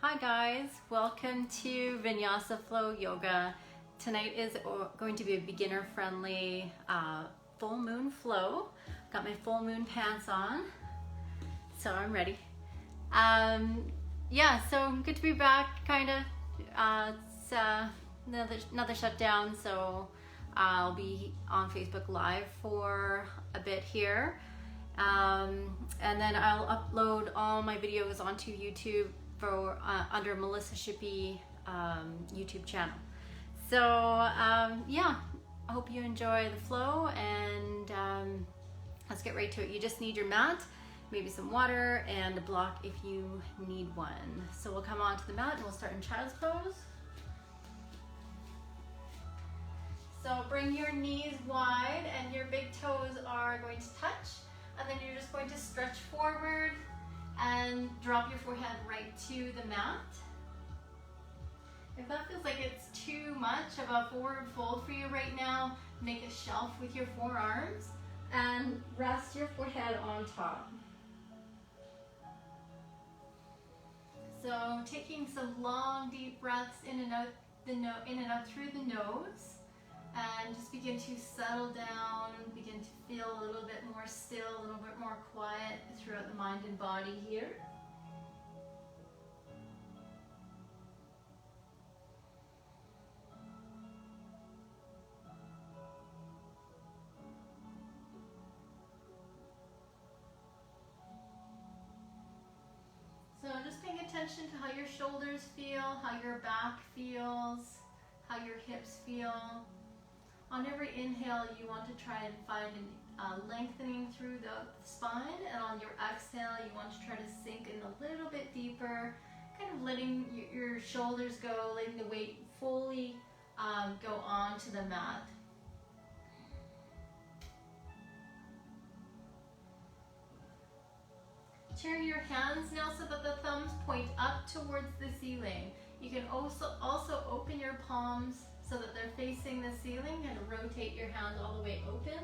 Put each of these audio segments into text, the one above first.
Hi guys, welcome to Vinyasa Flow Yoga. Tonight is going to be a beginner friendly full moon flow. Got my full moon pants on, so I'm ready. Yeah, so good to be back, kind of. It's another shutdown, so I'll be on Facebook Live for a bit here. And then I'll upload all my videos onto YouTube for under Melissa Shippey YouTube channel. So yeah, I hope you enjoy the flow, and let's get right to it. You just need your mat, maybe some water, and a block if you need one. So we'll come onto the mat and we'll start in child's pose. So bring your knees wide and your big toes are going to touch, and then you're just going to stretch forward and drop your forehead right to the mat. If that feels like it's too much of a forward fold for you right now, make a shelf with your forearms and rest your forehead on top. So taking some long deep breaths in and out through the nose, and just begin to settle down, begin to feel a little bit more still, a little bit more quiet throughout the mind and body here. So just paying attention to how your shoulders feel, how your back feels, how your hips feel. On every inhale, you want to try and find a lengthening through the spine, and on your exhale, you want to try to sink in a little bit deeper, kind of letting your shoulders go, letting the weight fully go onto the mat. Turn your hands now so that the thumbs point up towards the ceiling. You can also open your palms so that they're facing the ceiling, and rotate your hands all the way open.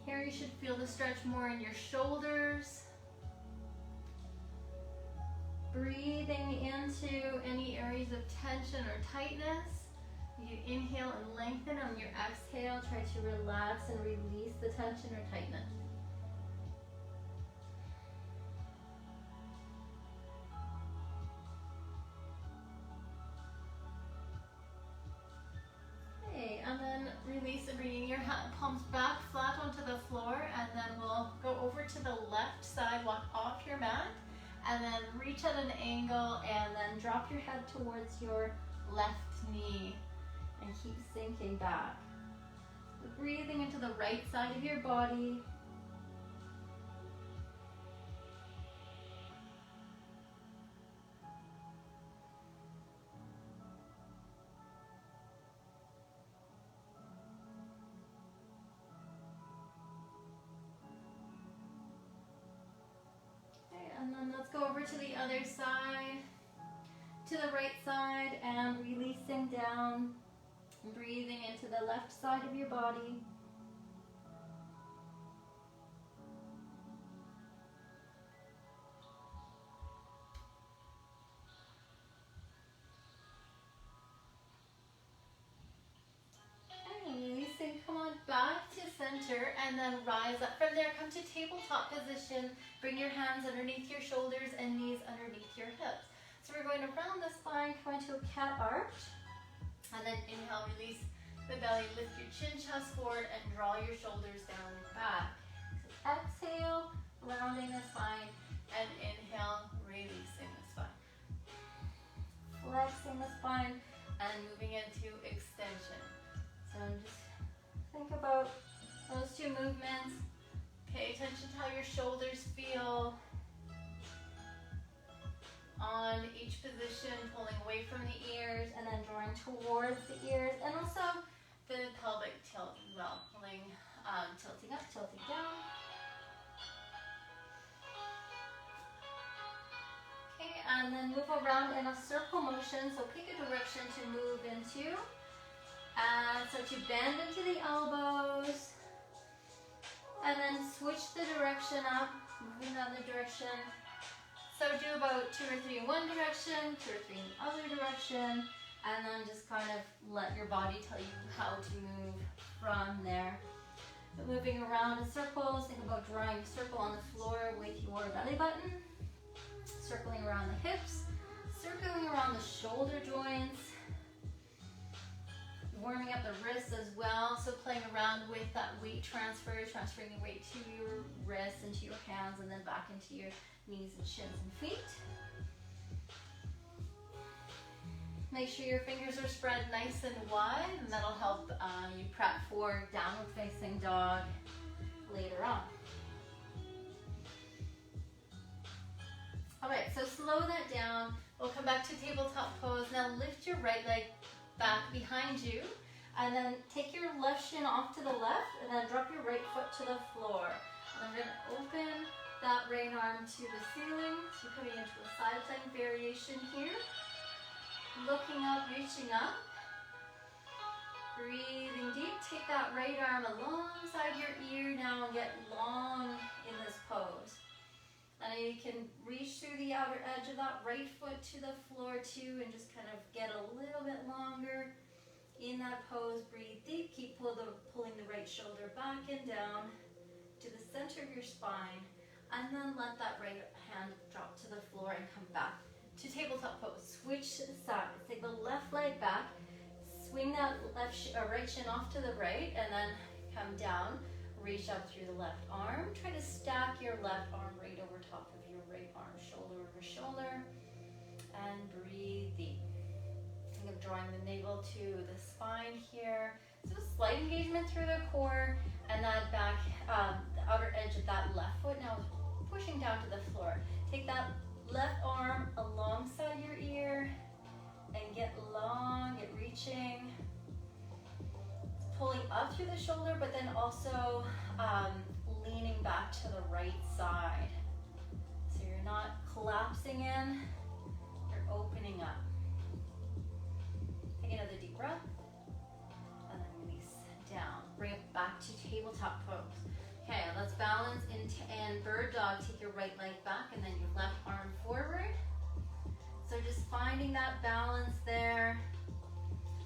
Here you should feel the stretch more in your shoulders. Breathing into any areas of tension or tightness. You inhale and lengthen. On your exhale, try to relax and release the tension or tightness. And then release and bringing your palms back flat onto the floor, and then we'll go over to the left side, walk off your mat, and then reach at an angle, and then drop your head towards your left knee and keep sinking back. So breathing into the right side of your body. And then let's go over to the other side, to the right side, and releasing down, breathing into the left side of your body. And releasing, come on back to center, and then rise up from there. Come to tabletop position. Bring your hands underneath your shoulders and knees underneath your hips. So we're going to round the spine, come into a cat arch, and then inhale, release the belly, lift your chin, chest forward, and draw your shoulders down and back. So exhale, rounding the spine, and inhale, releasing the spine. Flexing the spine and moving into extension. So just think about those two movements. Pay attention to how your shoulders feel on each position, pulling away from the ears and then drawing towards the ears, and also the pelvic tilt as well, pulling, tilting up, tilting down. Okay, and then move around in a circle motion, so pick a direction to move into. So to bend into the elbows, and then switch the direction up, move in the other direction. So do about 2 or 3 in one direction, 2 or 3 in the other direction, and then just kind of let your body tell you how to move from there. So moving around in circles, think about drawing a circle on the floor with your belly button, circling around the hips, circling around the shoulder joints, warming up the wrists as well. So playing around with that weight transfer, transferring the weight to your wrists, into your hands, and then back into your knees and shins and feet. Make sure your fingers are spread nice and wide, and that'll help you prep for downward facing dog later on. All right, so slow that down. We'll come back to tabletop pose. Now lift your right leg back behind you, and then take your left shin off to the left, and then drop your right foot to the floor. And I'm gonna open that right arm to the ceiling. So coming into a side plank variation here. Looking up, reaching up. Breathing deep. Take that right arm alongside your ear now and get long in this pose. And you can reach through the outer edge of that right foot to the floor too, and just kind of get a little bit longer in that pose. Breathe deep. Keep pulling the right shoulder back and down to the center of your spine. And then let that right hand drop to the floor and come back to tabletop pose. Switch sides. Take the left leg back, swing that right shin off to the right, and then come down. Reach up through the left arm. Try to stack your left arm right over top of your right arm, shoulder over shoulder, and breathe deep. Think of drawing the navel to the spine here. So slight engagement through the core, and that back, the outer edge of that left foot now is pushing down to the floor. Take that left arm alongside your ear and get long, get reaching. Pulling up through the shoulder, but then also leaning back to the right side. So you're not collapsing in, you're opening up. Take another deep breath, and then release down. Bring it back to tabletop pose. Okay, let's balance in bird dog. Take your right leg back and then your left arm forward. So just finding that balance there.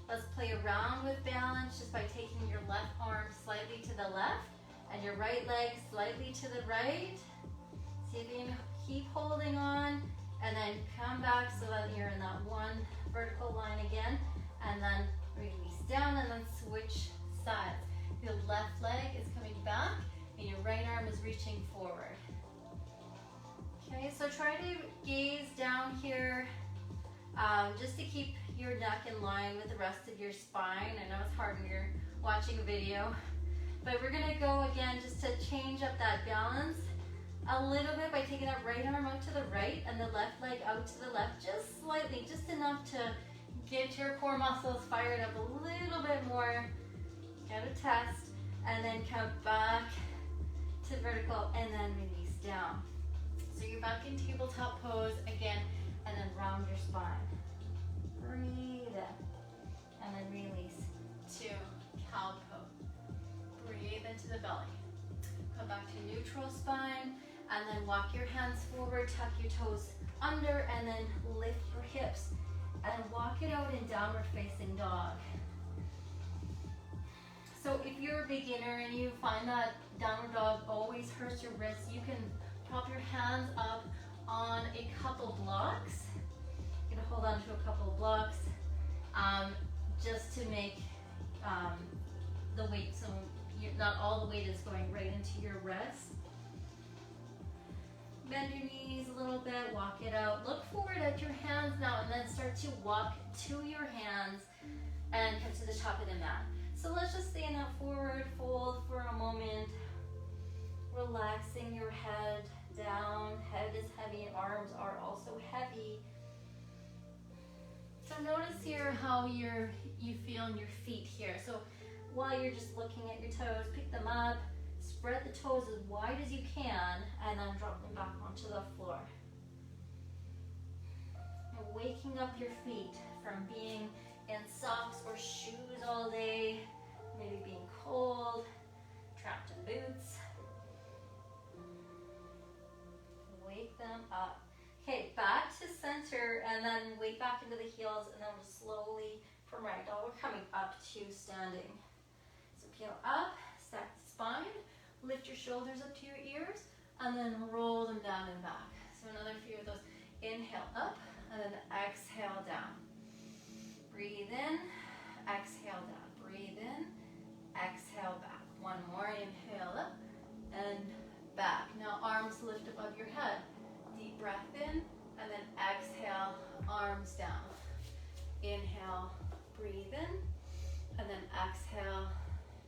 Let's play around with balance just by taking your left arm slightly to the left and your right leg slightly to the right. See if you can keep holding on, and then come back so that you're in that one vertical line again, and then release down, and then switch sides. Your left leg is coming back and your right arm is reaching forward. Okay, so try to gaze down here just to keep your neck in line with the rest of your spine. I know it's hard when you're watching a video, but we're gonna go again just to change up that balance a little bit by taking that right arm out to the right and the left leg out to the left, just slightly, just enough to get your core muscles fired up a little bit more. Get a test, and then come back to vertical and then release down. So you're back in tabletop pose again, and then round your spine. Breathe in, and then release to cow pose. Breathe into the belly. Come back to neutral spine, and then walk your hands forward, tuck your toes under, and then lift your hips, and walk it out in downward facing dog. So if you're a beginner and you find that downward dog always hurts your wrists, you can prop your hands up on a couple blocks. You're gonna hold on to a couple of blocks just to make the weight, so not all the weight is going right into your wrists. Bend your knees a little bit, walk it out. Look forward at your hands now, and then start to walk to your hands and come to the top of the mat. So let's just stay in that forward fold for a moment. Relaxing your head down. Head is heavy, arms are also heavy. So notice here how you feel in your feet here. So while you're just looking at your toes, pick them up, spread the toes as wide as you can, and then drop them back onto the floor. And waking up your feet from being in socks or shoes all day, maybe being cold, trapped in boots. Wake them up. Okay, back to center, and then weight back into the heels, and then we'll slowly from ragdoll, we're coming up to standing. So peel up, stack the spine, lift your shoulders up to your ears, and then roll them down and back. So another few of those. Inhale up, and then exhale down. Breathe in, exhale down. Breathe in, exhale back. One more, inhale up, and back. Now arms lift above your head. Deep breath in, and then exhale, arms down. Inhale, breathe in, and then exhale,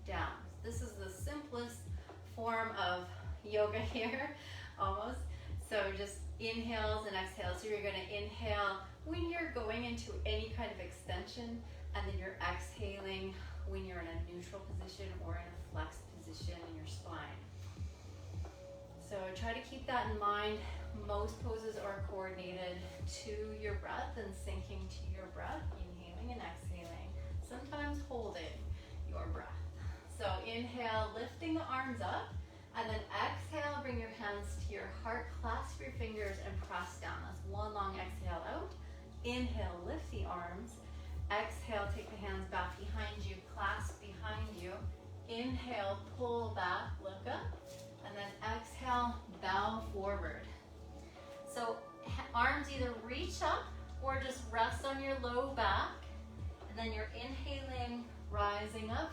down. This is the simplest form of yoga here, almost. So just inhales and exhales. So you're gonna inhale when you're going into any kind of extension, and then you're exhaling when you're in a neutral position or in a flexed position in your spine. So try to keep that in mind. Most poses are coordinated to your breath and syncing to your breath, inhaling and exhaling, sometimes holding your breath. So inhale, lifting the arms up, and then exhale, bring your hands to your heart, clasp your fingers and press down. That's one long exhale out. Inhale, lift the arms. Exhale, take the hands back behind you, clasp behind you. Inhale, pull back, look up, and then exhale, bow forward. So arms either reach up or just rest on your low back, and then you're inhaling, rising up,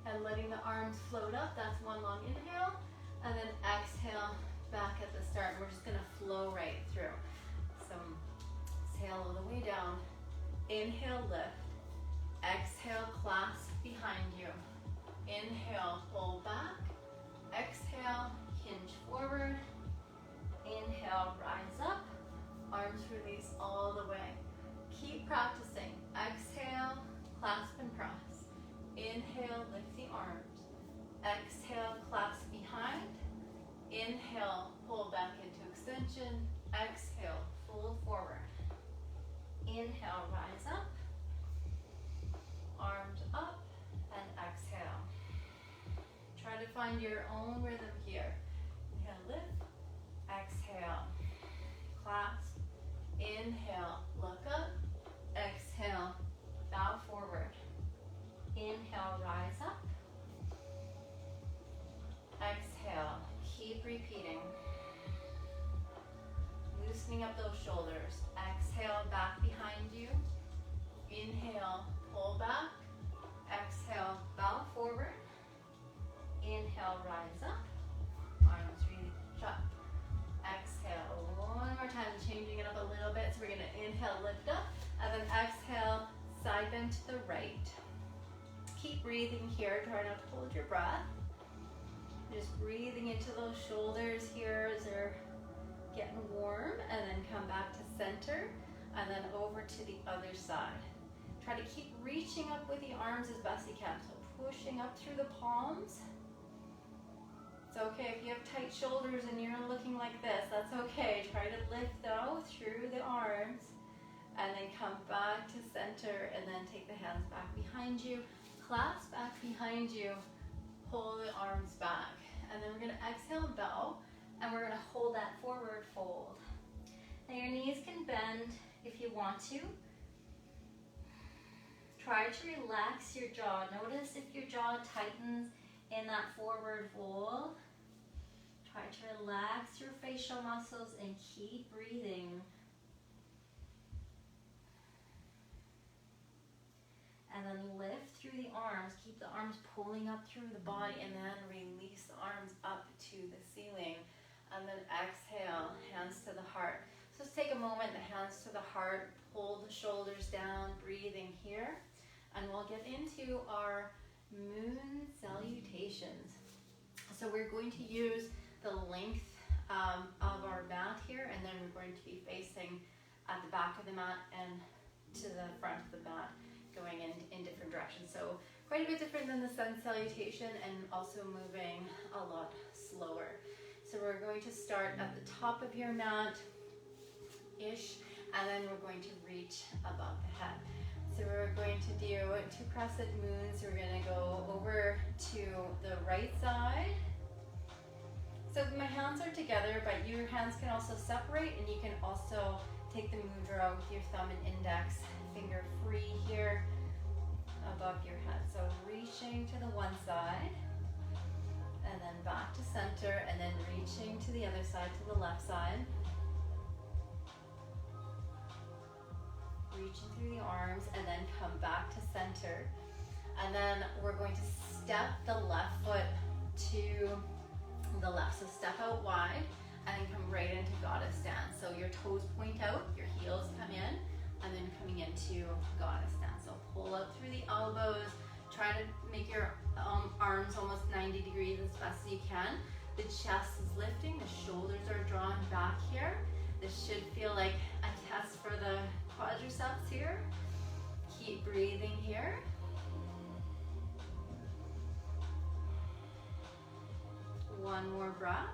and letting the arms float up. That's one long inhale, and then exhale back at the start. We're just gonna flow right through. So exhale all the way down. Inhale, lift. Exhale, clasp behind you. Inhale, pull back. Exhale, hinge forward. Inhale, rise up. Arms release all the way. Keep practicing. Exhale, clasp and press. Inhale, lift the arms. Exhale, clasp behind. Inhale, pull back into extension. Exhale, fold forward. Inhale, rise up. Arms up and exhale. Try to find your own rhythm here. Inhale, lift. Exhale, clasp. Inhale, look up. Exhale, bow forward. Inhale, rise up. Exhale, keep repeating. Loosening up those shoulders. Exhale, back behind you. Inhale, pull back. Exhale, bow forward. Inhale, rise up. Arms reach up. Exhale, one more time, changing it up a little bit. So we're gonna inhale, lift up, and then exhale, side bend to the right. Keep breathing here, try not to hold your breath. Just breathing into those shoulders here as they're getting warm, and then come back to center, and then over to the other side. Try to keep reaching up with the arms as best you can. So pushing up through the palms. It's okay if you have tight shoulders and you're looking like this, that's okay. Try to lift though through the arms, and then come back to center, and then take the hands back behind you, clasp back behind you, pull the arms back. And then we're gonna exhale, bow, and we're gonna hold that forward fold. Now your knees can bend if you want to. Try to relax your jaw. Notice if your jaw tightens in that forward fold. Try to relax your facial muscles and keep breathing. And then lift through the arms. Keep the arms pulling up through the body, and then release the arms up to the ceiling. And then exhale, hands to the heart. So let's take a moment, the hands to the heart, pull the shoulders down, breathing here. And we'll get into our moon salutations. So we're going to use the length of our mat here, and then we're going to be facing at the back of the mat and to the front of the mat, going in different directions. So quite a bit different than the sun salutation, and also moving a lot slower. So we're going to start at the top of your mat-ish, and then we're going to reach above the head. So we're going to do 2 crescent moons. We're going to go over to the right side. So my hands are together, but your hands can also separate, and you can also take the mudra with your thumb and index finger free here above your head. So reaching to the one side and then back to center, and then reaching to the other side, to the left side. Reaching through the arms and then come back to center. And then we're going to step the left foot to the left. So step out wide and then come right into goddess stance. So your toes point out, your heels come in, and then coming into goddess stance. So pull up through the elbows, try to make your arms almost 90 degrees as best as you can. The chest is lifting, the shoulders are drawn back here. This should feel like a test for the quadriceps here. Keep breathing here. One more breath.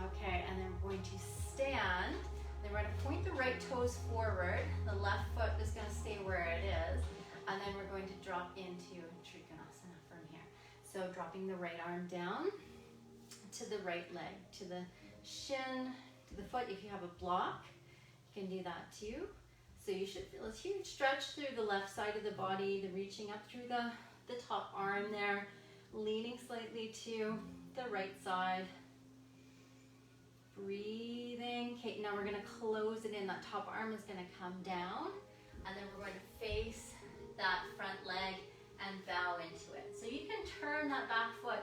Okay, and then we're going to stand. Then we're going to point the right toes forward. The left foot is going to stay where it is. And then we're going to drop into Trikonasana from here. So dropping the right arm down to the right leg, to the shin, to the foot. If you have a block, you can do that too. So you should feel a huge stretch through the left side of the body, the reaching up through the top arm there, leaning slightly to the right side. Breathing. Okay, now we're going to close it in. That top arm is going to come down, and then we're going to face that front leg and bow into it. So you can turn that back foot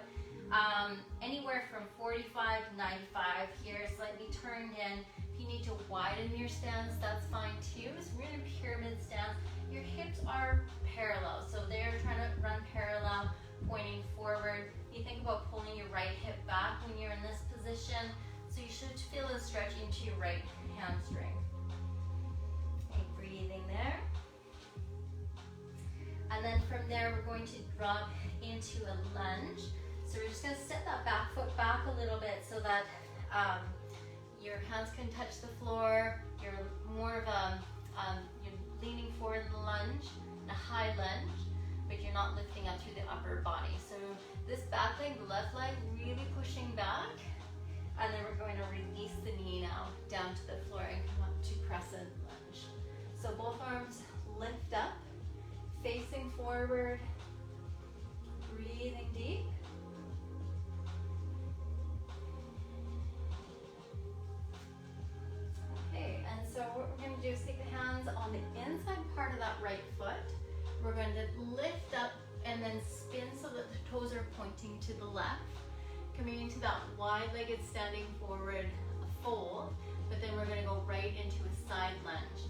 anywhere from 45 to 95 here, slightly turned in. If you need to widen your stance, that's fine too. So we're in a pyramid stance. Your hips are parallel, so they're trying to run parallel, pointing forward. You think about pulling your right hip back when you're in this position, so you should feel a stretch into your right hamstring. Okay, breathing there. And then from there, we're going to drop into a lunge. So we're just going to step that back foot back a little bit so that your hands can touch the floor. You're more of a, you're leaning forward in the lunge, a high lunge, but you're not lifting up through the upper body. So this back leg, the left leg, really pushing back. And then we're going to release the knee now down to the floor and come up to crescent lunge. So both arms lift up, facing forward, breathing deep. Okay, and so what we're going to do is take the hands on the inside part of that right foot. We're going to lift up and then spin so that the toes are pointing to the left. Coming into that wide-legged standing forward fold, but then we're going to go right into a side lunge.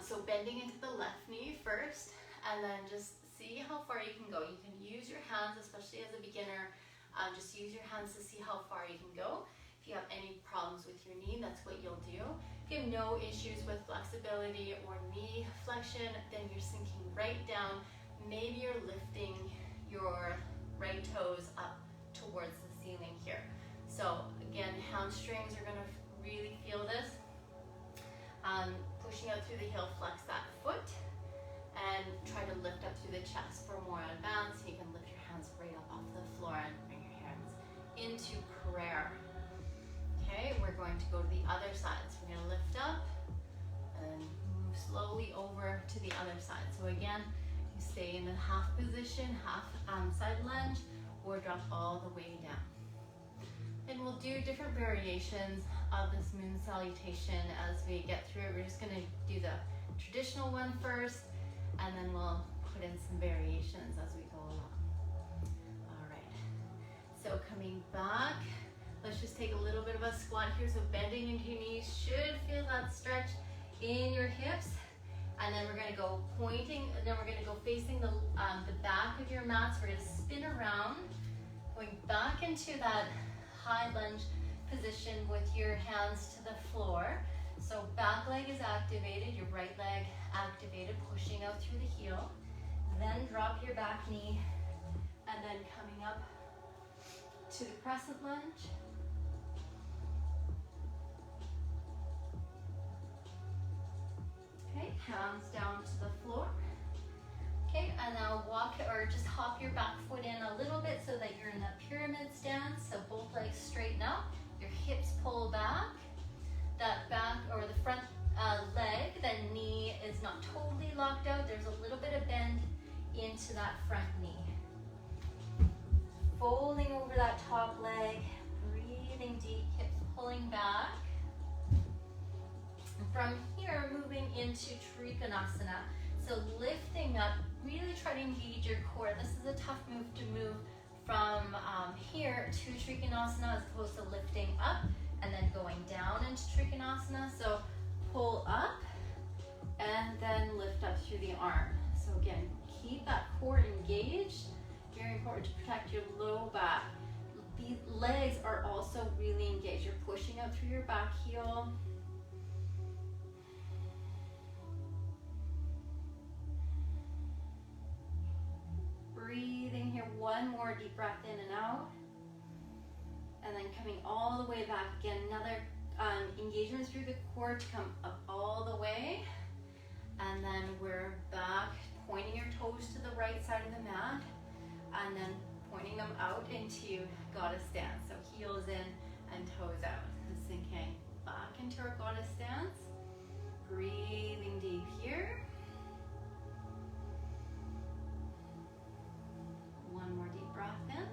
So bending into the left knee first, and then just see how far you can go. You can use your hands, especially as a beginner, just use your hands to see how far you can go. If you have any problems with your knee, that's what you'll do. If you have no issues with flexibility or knee flexion, then you're sinking right down. Maybe you're lifting your right toes up towards the ceiling here. So again, hamstrings are going to really feel this. Pushing out through the heel, flex that foot, and try to lift up through the chest for more advance. You can lift your hands right up off the floor and bring your hands into prayer. Okay, we're going to go to the other side. So we're going to lift up and move slowly over to the other side. So again, you stay in the half position, half side lunge, or drop all the way down. And we'll do different variations of this moon salutation as we get through it. We're just going to do the traditional one first, and then we'll put in some variations as we go along. All right, so coming back, let's just take a little bit of a squat here. So bending into your knees, should feel that stretch in your hips. And then we're going to go pointing, and then we're going to go facing the back of your mats. We're going to spin around, going back into that high lunge position with your hands to the floor. So back leg is activated, your right leg activated, pushing out through the heel. Then drop your back knee, and then coming up to the crescent lunge. Okay, hands down to the floor. Okay, and now walk or just hop your back foot in a little bit so that you're in that pyramid stance. So both legs straighten out, your hips pull back. That from here, moving into Trikonasana. So lifting up, really try to engage your core. This is a tough move to move from here to Trikonasana as opposed to lifting up and then going down into Trikonasana. So pull up and then lift up through the arm. So again, keep that core engaged. Very important to protect your low back. The legs are also really engaged. You're pushing up through your back heel. Breathing here, one more deep breath in and out. And then coming all the way back again, another engagement through the core to come up all the way. And then we're back, pointing your toes to the right side of the mat. And then pointing them out into goddess stance. So heels in and toes out. Sinking back into our goddess stance. Breathing deep here. One more deep breath in.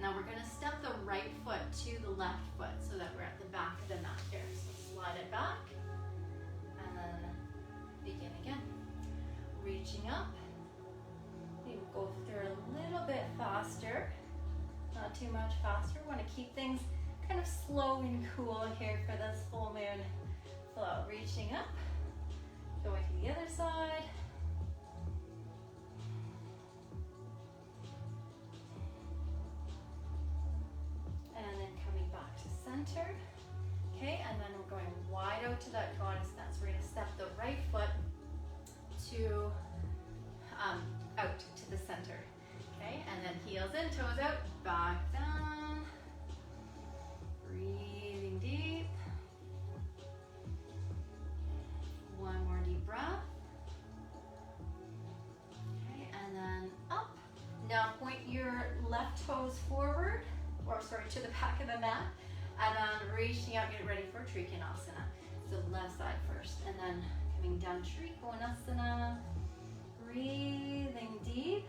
Now we're going to step the right foot to the left foot so that we're at the back of the mat here. So slide it back and then begin again. Reaching up. We will go through a little bit faster, not too much faster. We want to keep things kind of slow and cool here for this full moon flow. Reaching up, going to the other side. Center. Okay, and then we're going wide out to that goddess stance. We're going to step the right foot to out to the center. Okay, and then heels in, toes out, back down. Breathing deep. One more deep breath. Okay, and then up. Now point your left toes forward, or sorry, to the back of the mat. And then reaching out, get ready for Trikonasana. So left side first, and then coming down Trikonasana. Breathing deep.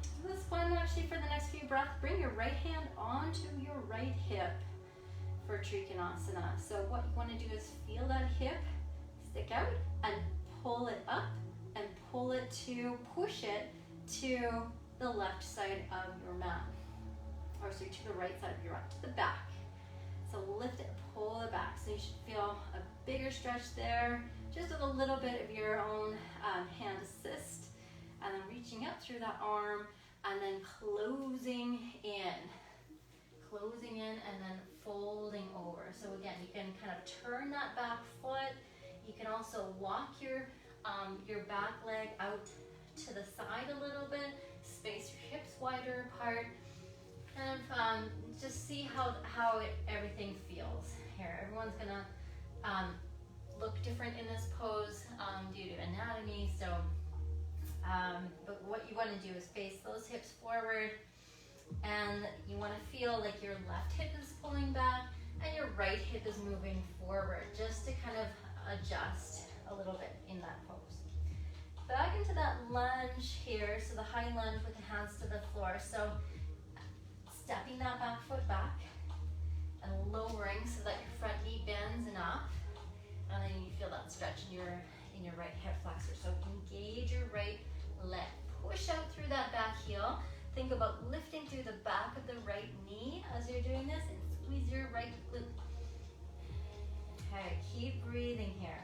So this one actually for the next few breaths, bring your right hand onto your right hip for Trikonasana. So what you want to do is feel that hip stick out and pull it up and pull it to, push it to the left side of your mat. Or so to the right side of your arm, to the back. So lift it, pull it back. So you should feel a bigger stretch there, just with a little bit of your own hand assist. And then reaching up through that arm, and then closing in. Closing in and then folding over. So again, you can kind of turn that back foot. You can also walk your back leg out to the side a little bit, space your hips wider apart. Kind of just see how everything feels here. Everyone's gonna look different in this pose due to anatomy. So, but what you want to do is face those hips forward, and you want to feel like your left hip is pulling back and your right hip is moving forward, just to kind of adjust a little bit in that pose. Back into that lunge here. So the high lunge with the hands to the floor. So stepping that back foot back and lowering so that your front knee bends enough, and then you feel that stretch in your right hip flexor. So engage your right leg, push out through that back heel. Think about lifting through the back of the right knee as you're doing this, and squeeze your right glute. Okay, keep breathing here.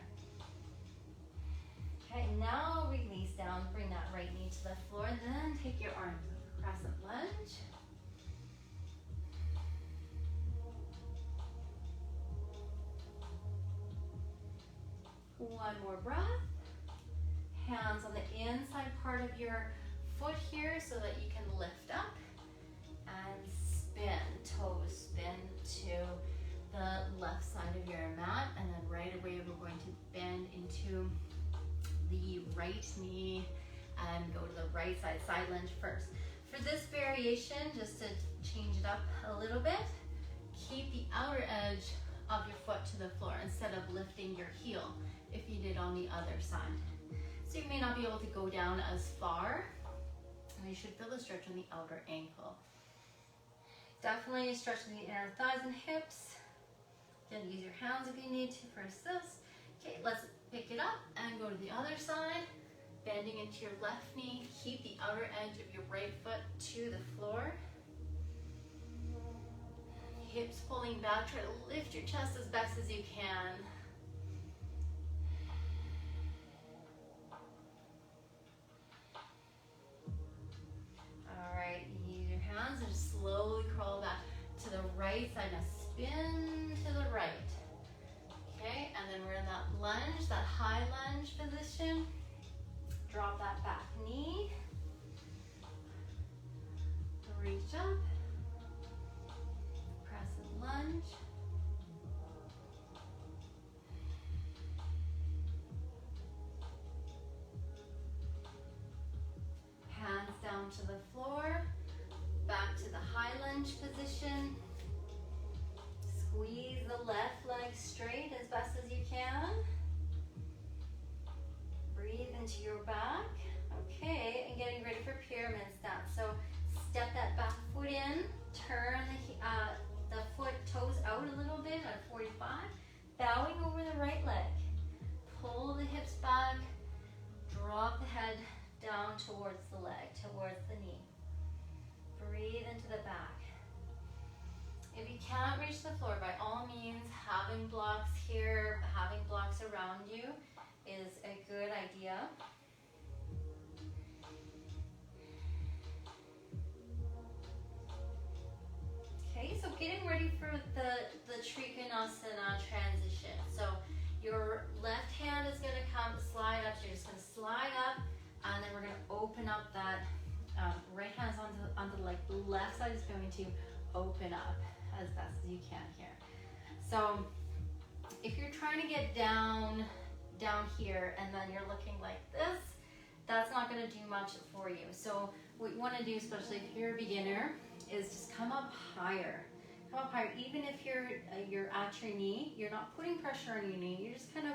Okay, now release down, bring that right knee to the floor, then take your arms over crescent lunge. One more breath. Hands on the inside part of your foot here so that you can lift up and spin. Toes spin to the left side of your mat, and then right away we're going to bend into the right knee and go to the right side, side lunge first. For this variation, just to change it up a little bit, keep the outer edge of your foot to the floor instead of lifting your heel if you did on the other side. So you may not be able to go down as far. You should feel the stretch on the outer ankle. Definitely stretching the inner thighs and hips. Again, use your hands if you need to for assist. Okay, let's pick it up and go to the other side. Bending into your left knee. Keep the outer edge of your right foot to the floor. Hips pulling back. Try to lift your chest as best as you can. All right, use your hands and just slowly crawl back to the right side. Now spin to the right. Okay, and then we're in that lunge, that high lunge position. Drop that back knee. Reach up. Press and lunge. Hands down to the floor. Back to the high lunge position. Squeeze the left leg straight as best as you can. Breathe into your back. Okay, and getting ready for pyramid stance. So step that back foot in, turn the foot toes out a little bit at 45, bowing over the right leg. Pull the hips back, drop the head down towards the leg, towards the knee. Breathe into the back. If you can't reach the floor, by all means, having blocks here, having blocks around you is a good idea. Okay, so getting ready for the Trikonasana transition. So your left hand is going to come slide up. So you're just going to slide up, and then we're going to open up that right hand's onto like the left side is going to open up as best as you can here. So if you're trying to get down here and then you're looking like this, that's not going to do much for you. So what you want to do, especially if you're a beginner, is just come up higher. Come up higher. Even if you're at your knee, you're not putting pressure on your knee. You're just kind of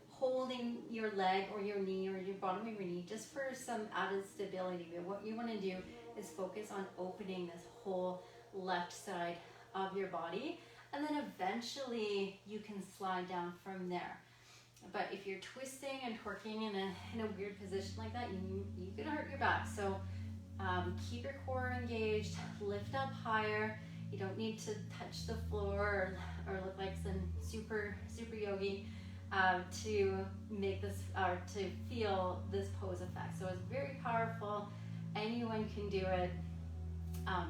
holding your leg or your knee or your bottom of your knee just for some added stability. But what you want to do is focus on opening this whole left side of your body, and then eventually you can slide down from there. But if you're twisting and twerking in a weird position like that, you could hurt your back. So keep your core engaged, lift up higher. You don't need to touch the floor or look like some super yogi to make this or to feel this pose effect. So it's very powerful. Anyone can do it.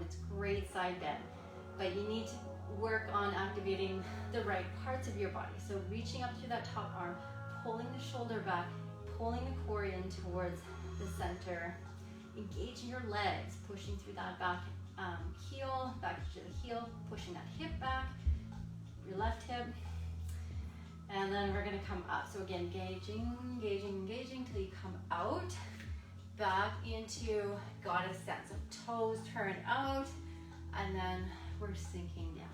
It's great side bend, but you need to work on activating the right parts of your body. So reaching up through that top arm, pulling the shoulder back, pulling the core in towards the center, engaging your legs, pushing through that back heel, back to the heel, pushing that hip back, your left hip, and then we're gonna come up. So again, engaging till you come out, back into goddess stance. So toes turn out, and then we're sinking down.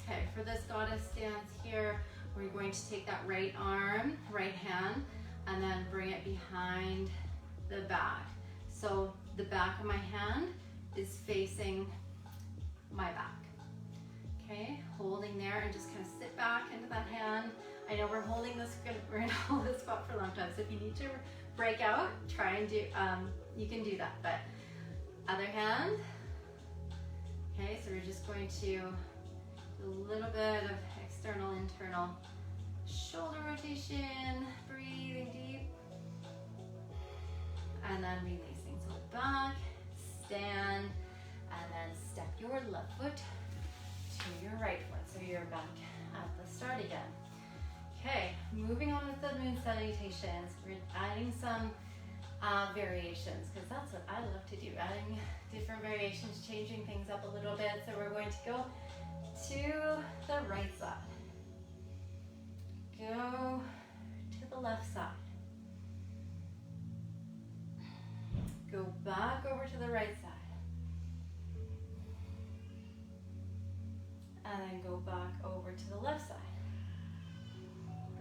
Okay, for this goddess stance here, we're going to take that right arm, right hand, and then bring it behind the back. So the back of my hand is facing my back. Okay, holding there and just kind of sit back into that hand. I know we're holding this, we're gonna hold this spot for a long time. So if you need to break out, try and do, you can do that. But other hand. Okay, so we're just going to do a little bit of external, internal shoulder rotation, breathing deep, and then releasing. So back, stand, and then step your left foot to your right foot. So you're back at the start again. Okay, moving on with the moon salutations. We're adding some variations, because that's what I love to do, adding different variations, changing things up a little bit. So we're going to go to the right side. Go to the left side. Go back over to the right side. And then go back over to the left side.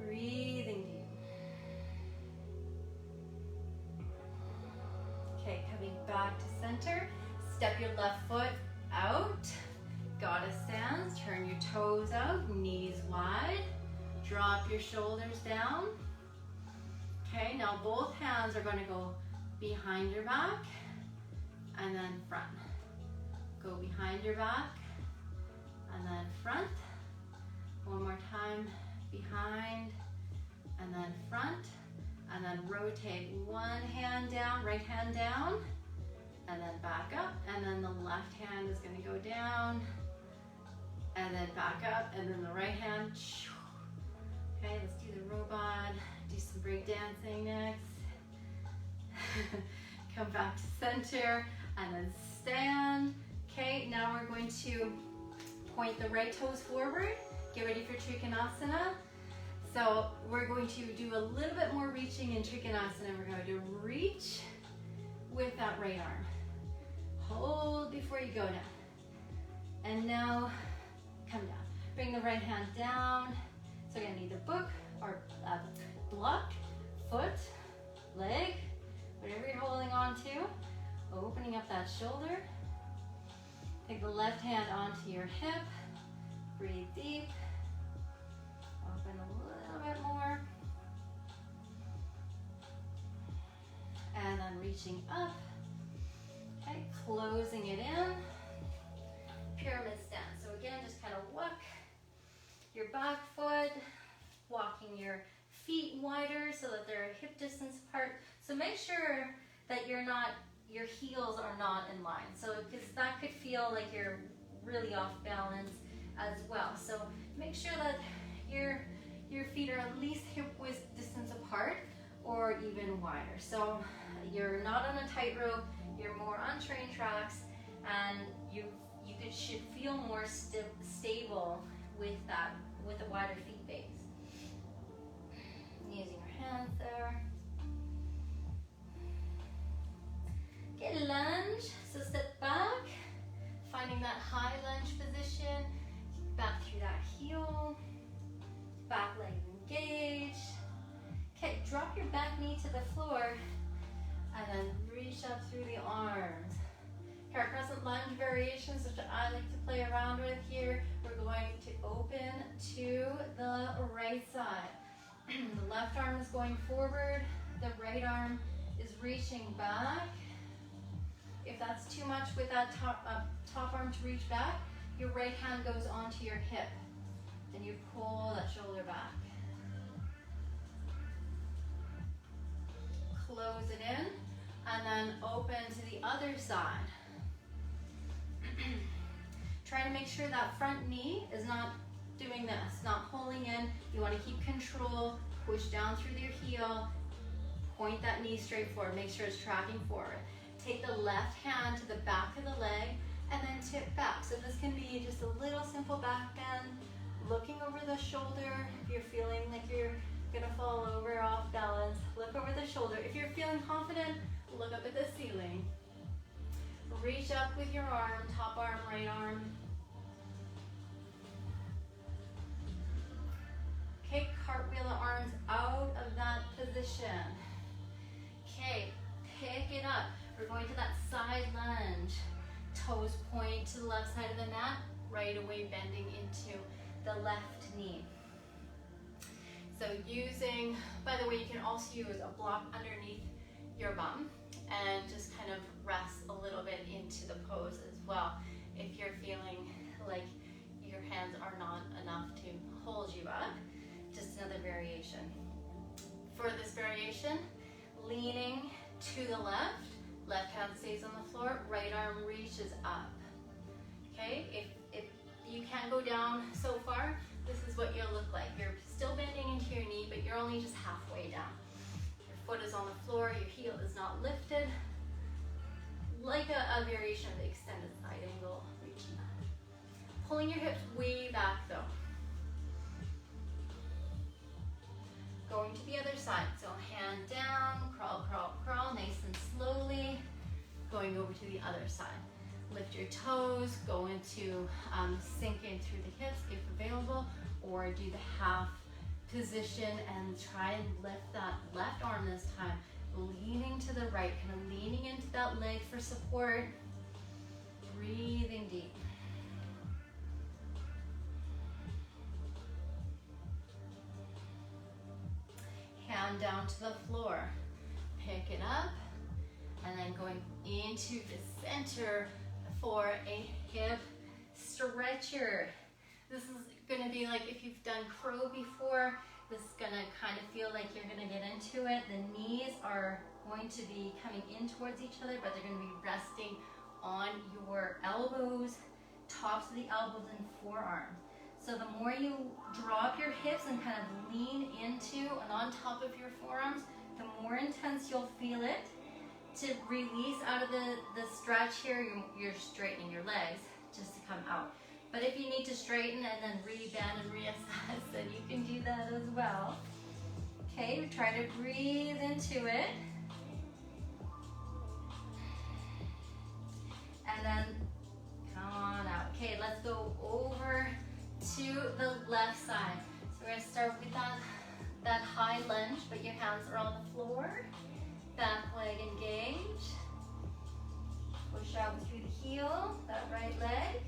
Breathing deep. Okay, coming back to center. Step your left foot out. Goddess stance, turn your toes out, knees wide. Drop your shoulders down. Okay, now both hands are going to go behind your back and then front. Go behind your back and then front. One more time, behind and then front. And then rotate one hand down, right hand down, and then back up. And then the left hand is going to go down and then back up, and then the right hand. Okay, let's do the robot. Do some break dancing next. Come back to center and then stand. Okay, now we're going to point the right toes forward. Get ready for Trikonasana. So we're going to do a little bit more reaching in Trikonasana. We're going to reach with that right arm. Hold before you go down. And now come down. Bring the right hand down. So you're going to need the book or block, foot, leg, whatever you're holding on to. Opening up that shoulder. Take the left hand onto your hip. Breathe deep. Open a little bit more. And then reaching up. Okay, closing it in. Pyramid stance. So again, just kind of walk your back foot, walking your feet wider so that they're hip distance apart. So make sure that your heels are not in line. So because that could feel like you're really off balance as well. So make sure that your feet are at least hip width distance apart or even wider. So you're not on a tightrope, you're more on train tracks, and you should feel more stable with a wider feet base. Using your hands there. Okay, lunge. So step back, finding that high lunge position. Back through that heel. Back leg engaged. Okay, drop your back knee to the floor and then reach up through the arms. Okay, our crescent lunge variations, which I like to play around with here, we're going to open to the right side. The left arm is going forward, the right arm is reaching back. If that's too much with that top arm to reach back, your right hand goes onto your hip. Then you pull that shoulder back. Close it in, and then open to the other side. Try to make sure that front knee is not doing this, not pulling in. You want to keep control, push down through your heel, point that knee straight forward, make sure it's tracking forward. Take the left hand to the back of the leg and then tip back. So this can be just a little simple back bend, looking over the shoulder. If you're feeling like you're gonna fall over off balance, look over the shoulder. If you're feeling confident, look up at the ceiling. Reach up with your arm, top arm, right arm. Okay, cartwheel the arms out of that position. Okay, pick it up. We're going to that side lunge. Toes point to the left side of the mat, right away bending into the left knee. So using, by the way, you can also use a block underneath your bum and just kind of rest a little bit into the pose as well if you're feeling like your hands are not enough to hold you up. Just another variation. For this variation, leaning to the left, left hand stays on the floor, right arm reaches up. Okay, if you can't go down so far, this is what you'll look like. You're still bending into your knee, but you're only just halfway down. Your foot is on the floor, your heel is not lifted. Like a variation of the extended side angle, reaching up. Pulling your hips way back though. Going to the other side, so hand down, crawl, crawl, crawl, nice and slowly. Going over to the other side. Lift your toes, go into sink in through the hips if available, or do the half position and try and lift that left arm this time, leaning to the right, kind of leaning into that leg for support. Breathing deep. hand down to the floor. Pick it up, and then going into the center for a hip stretcher. This is gonna be like if you've done crow before, this is gonna kind of feel like you're gonna get into it. The knees are going to be coming in towards each other, but they're gonna be resting on your elbows, tops of the elbows and forearms. So the more you drop your hips and kind of lean into and on top of your forearms, the more intense you'll feel it. To release out of the stretch here, you're straightening your legs just to come out. But if you need to straighten and then rebend and reassess, then you can do that as well. Okay, try to breathe into it. And then come on out. Okay, let's go over to the left side. So we're gonna start with that high lunge, but your hands are on the floor. Back leg engaged. Push out through the heel, that right leg.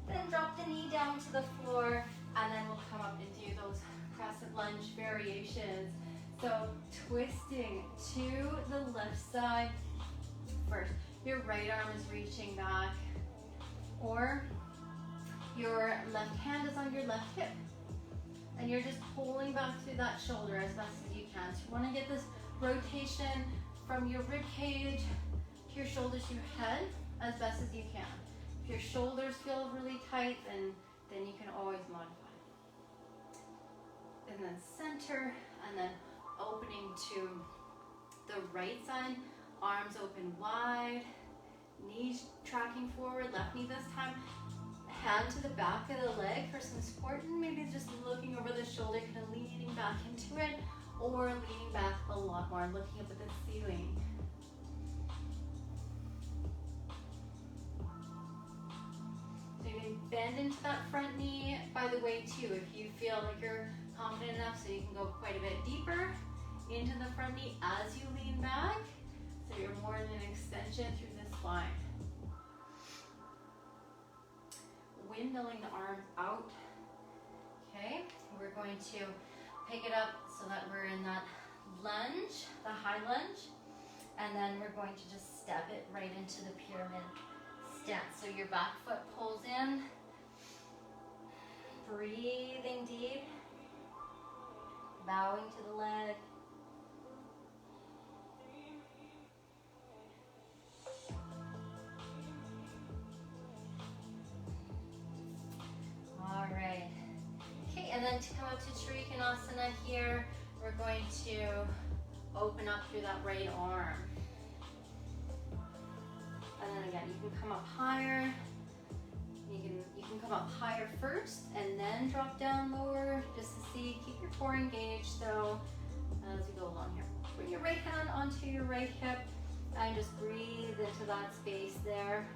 Then drop the knee down to the floor, and then we'll come up and do those crescent lunge variations. So twisting to the left side first. Your right arm is reaching back, or your left hand is on your left hip. And you're just pulling back through that shoulder as best as you can. So you want to get this rotation from your rib cage to your shoulders to your head as best as you can. If your shoulders feel really tight, then you can always modify. And then center, and then opening to the right side, arms open wide, knees tracking forward, left knee this time, hand to the back of the leg for some support, and maybe just looking over the shoulder, kind of leaning back into it, or leaning back a lot more, looking up at the ceiling. So you can bend into that front knee, by the way, too, if you feel like you're confident enough, so you can go quite a bit deeper into the front knee as you lean back, so you're more in an extension through the spine. Windmilling the arms out. Okay, we're going to pick it up so that we're in that lunge, the high lunge, and then we're going to just step it right into the pyramid stance. So your back foot pulls in, breathing deep, bowing to the leg. All right. Okay, and then to come up to Trikonasana here, we're going to open up through that right arm. And then again, you can come up higher. You can come up higher first and then drop down lower just to see. Keep your core engaged though as you go along here. Bring your right hand onto your right hip and just breathe into that space there.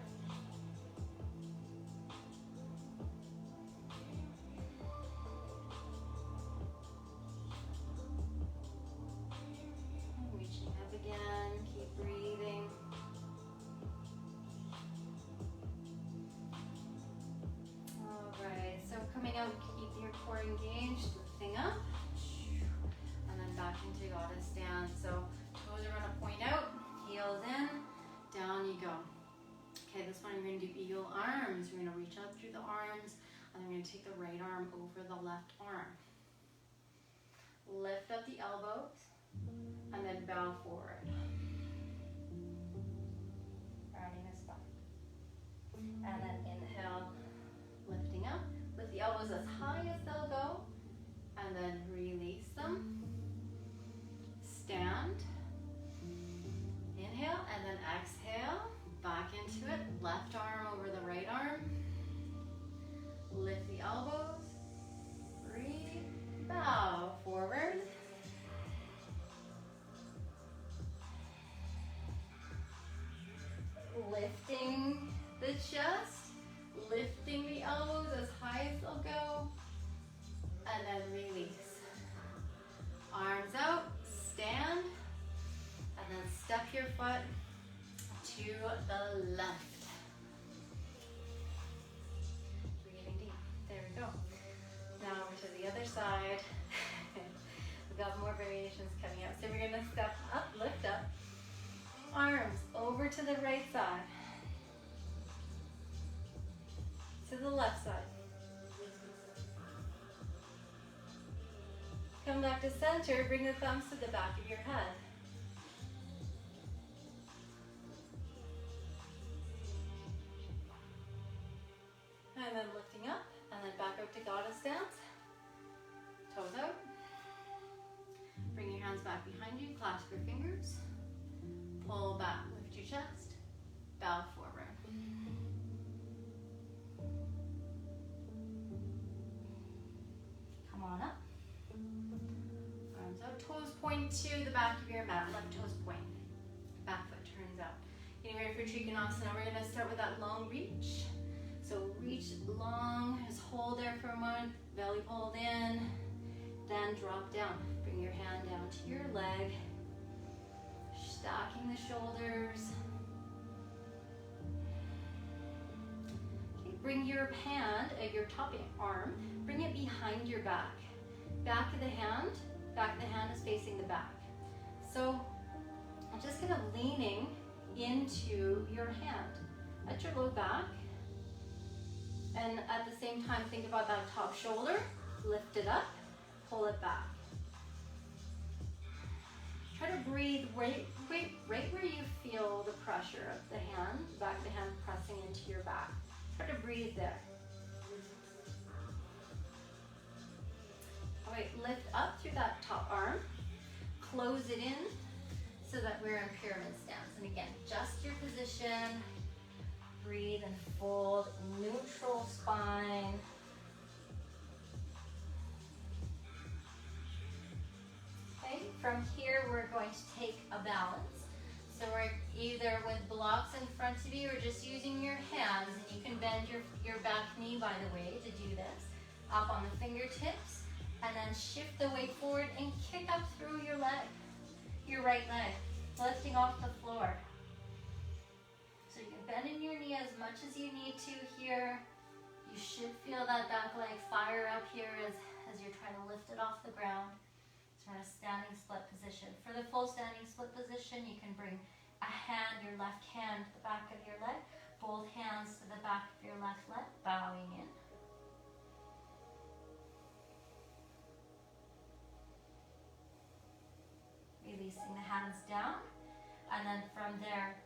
Reaching up again, keep breathing. Alright, so coming out, keep your core engaged, lifting up, and then back into goddess stance. So toes are going to point out, heels in, down you go. Okay, this one we're going to do eagle arms. We're going to reach up through the arms, and I'm going to take the right arm over the left arm. Lift up the elbows, and then bow forward. Rounding the spine. And then inhale, lifting up. Lift the elbows as high as they'll go, and then release them. Stand. Inhale, and then exhale. Back into it. Left arm over the right arm. Lift the elbows. Breathe. Bow forward. Lifting the chest, lifting the elbows as high as they'll go, and then release. Arms out, stand, and then step your foot to the left. Breathing deep. There we go. Now over to the other side. We've got the left side. Come back to center, bring the thumbs to the back of your head. And then lifting up, and then back out to goddess stance. Toes out. Bring your hands back behind you, clasp your fingers. Pull back, lift your chest, bow forward. Come on up. Arms out, toes point to the back of your mat, left toes point. Back foot turns out. Getting ready for Trikonasana, we're gonna start with that long reach. So reach long, just hold there for a moment, belly pulled in, then drop down. Bring your hand down to your leg, stacking the shoulders. Okay, bring your hand, your top arm, bring it behind your back. Back of the hand is facing the back. So I'm just kind of leaning into your hand at your low back. And at the same time, think about that top shoulder, lift it up, pull it back. Try to breathe right where you feel the pressure of the hand, the back of the hand pressing into your back. Try to breathe there. All right, lift up through that top arm, close it in so that we're in pyramid stance. And again, just your position. Breathe and fold, neutral spine. Okay, from here we're going to take a balance. So we're either with blocks in front of you or just using your hands, and you can bend your back knee, by the way, to do this. Up on the fingertips, and then shift the weight forward and kick up through your leg, your right leg, lifting off the floor. So you can bend in your knee as much as you need to here. You should feel that back leg fire up here as you're trying to lift it off the ground. So we're in a standing split position. For the full standing split position, you can bring a hand, your left hand, to the back of your leg, both hands to the back of your left leg, bowing in. Releasing the hands down, and then from there,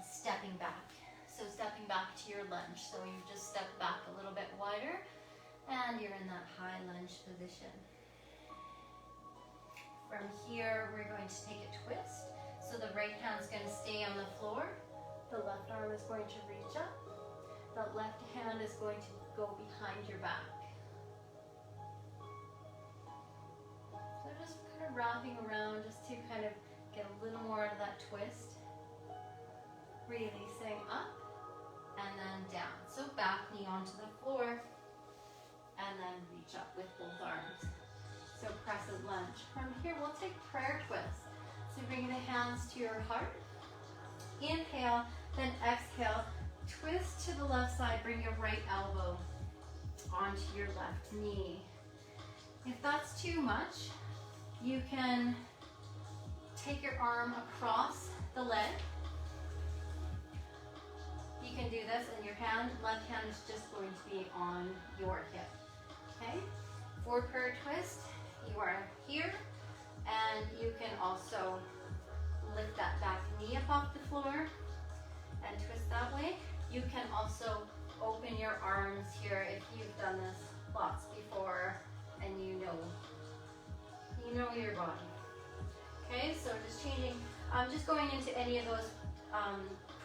stepping back. So stepping back to your lunge. So you've just stepped back a little bit wider, and you're in that high lunge position. From here, we're going to take a twist. So the right hand's going to stay on the floor. The left arm is going to reach up. The left hand is going to go behind your back. So just kind of wrapping around just to kind of get a little more out of that twist. Releasing up and then down. So back knee onto the floor and then reach up with both arms. So crescent lunge. From here we'll take prayer twist. So bring the hands to your heart. Inhale, then exhale. Twist to the left side. Bring your right elbow onto your left knee. If that's too much, you can take your arm across the leg. You can do this, and your left hand is just going to be on your hip. Okay? For prayer twist, you are here, and you can also lift that back knee up off the floor and twist that way. You can also open your arms here if you've done this lots before and you know your body. Okay, so just changing, just going into any of those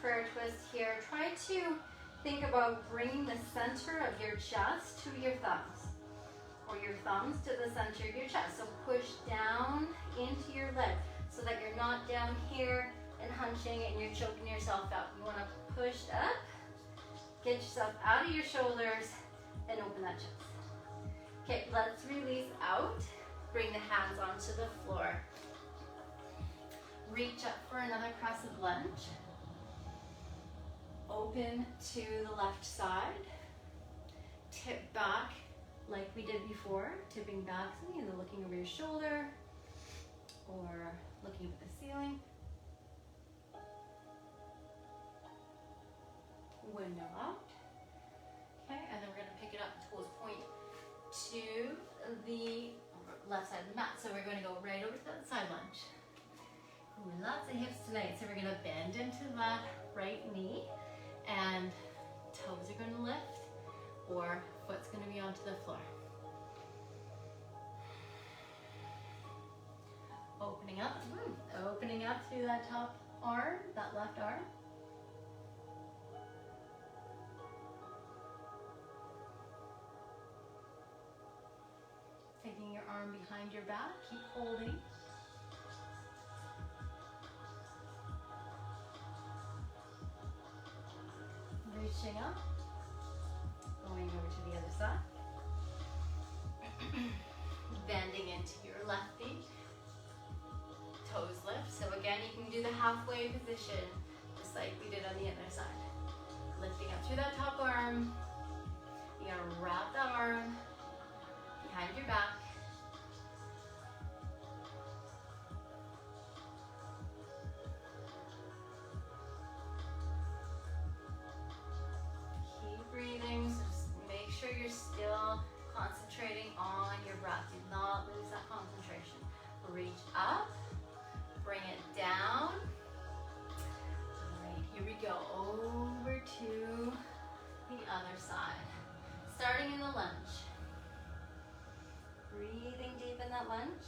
prayer twists here. Try to think about bringing the center of your chest to your thumbs, or your thumbs to the center of your chest. So push down into your leg so that you're not down here and hunching and you're choking yourself out. You want to push up, get yourself out of your shoulders, and open that chest. Okay, let's release out. Bring the hands onto the floor. Reach up for another crescent lunge. Open to the left side. Tip back like we did before. Tipping back, so either looking over your shoulder or looking at the ceiling. Window out. Okay, and then up, toes point to the left side of the mat. So we're going to go right over to that side lunge. Ooh, lots of hips tonight. So we're going to bend into that right knee and toes are going to lift or foot's going to be onto the floor. Opening up through that top arm, that left arm. Taking your arm behind your back, keep holding. Reaching up, going over to the other side. Bending into your left knee. Toes lift. So again, you can do the halfway position, just like we did on the other side. Lifting up through that top arm. You're gonna wrap that arm behind your back. Keep breathing, so just make sure you're still concentrating on your breath. Do not lose that concentration. Reach up. Bring it down. All right, here we go. Over to the other side. Starting in the lunge. Breathing deep in that lunge.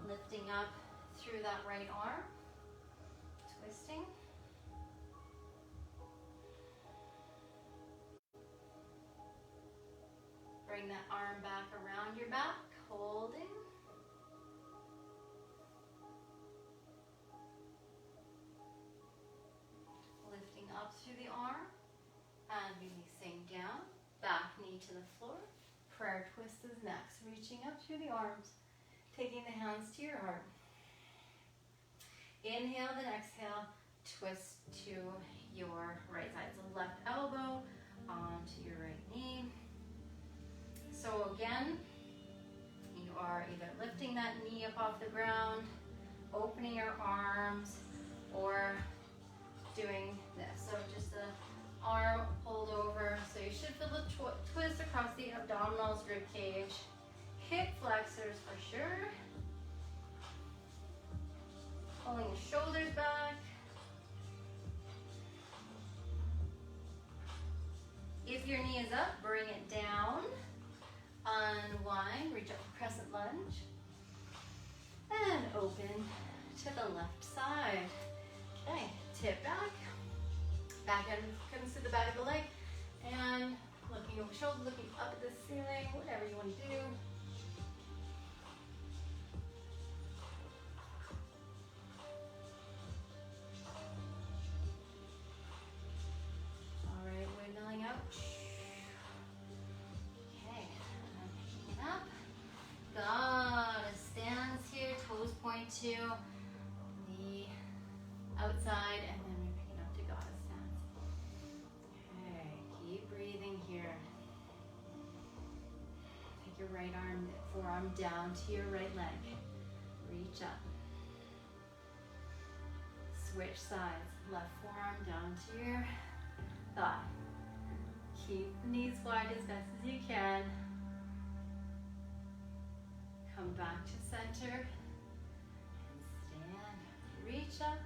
Lifting up through that right arm. Twisting. Bring that arm back around your back, holding. Lifting up through the arm and releasing down. Back knee to the floor. Prayer twist is next. Reaching up through the arms, taking the hands to your heart. Inhale, then exhale, twist to your right side. So left elbow onto your right knee. So again, you are either lifting that knee up off the ground, opening your arms, or doing this. So just the arm pulled over. So you should feel the twist across the abdominals, rib cage, hip flexors for sure. Pulling the shoulders back. If your knee is up, bring it down. Unwind, reach up to crescent lunge. And open to the left side. Okay, tip back. Back end comes to the back of the leg. And looking over shoulder, looking up at the ceiling, whatever you want to do. All right, wiggling out. Okay, and picking it up. Goddess stance here, toes point to the outside, and then we pick it up to goddess stance. Okay, keep breathing here. Take your right arm, forearm down to your right leg. Reach up. Switch sides. Left forearm down to your thigh. Keep the knees wide as best as you can. Come back to center. And stand. Reach up.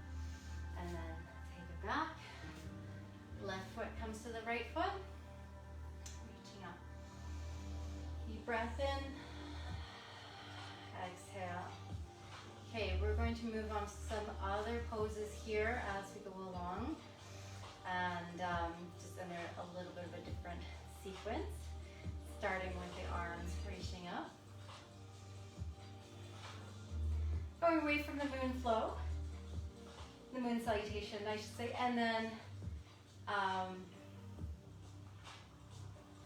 And then take it back. Left foot comes to the right foot. Reaching up. Deep breath in. Exhale. Okay, we're going to move on to some other poses here as we go along. And just under a little bit of a different sequence. Starting with the arms reaching up. Going away from the moon flow. The moon salutation, I should say, and then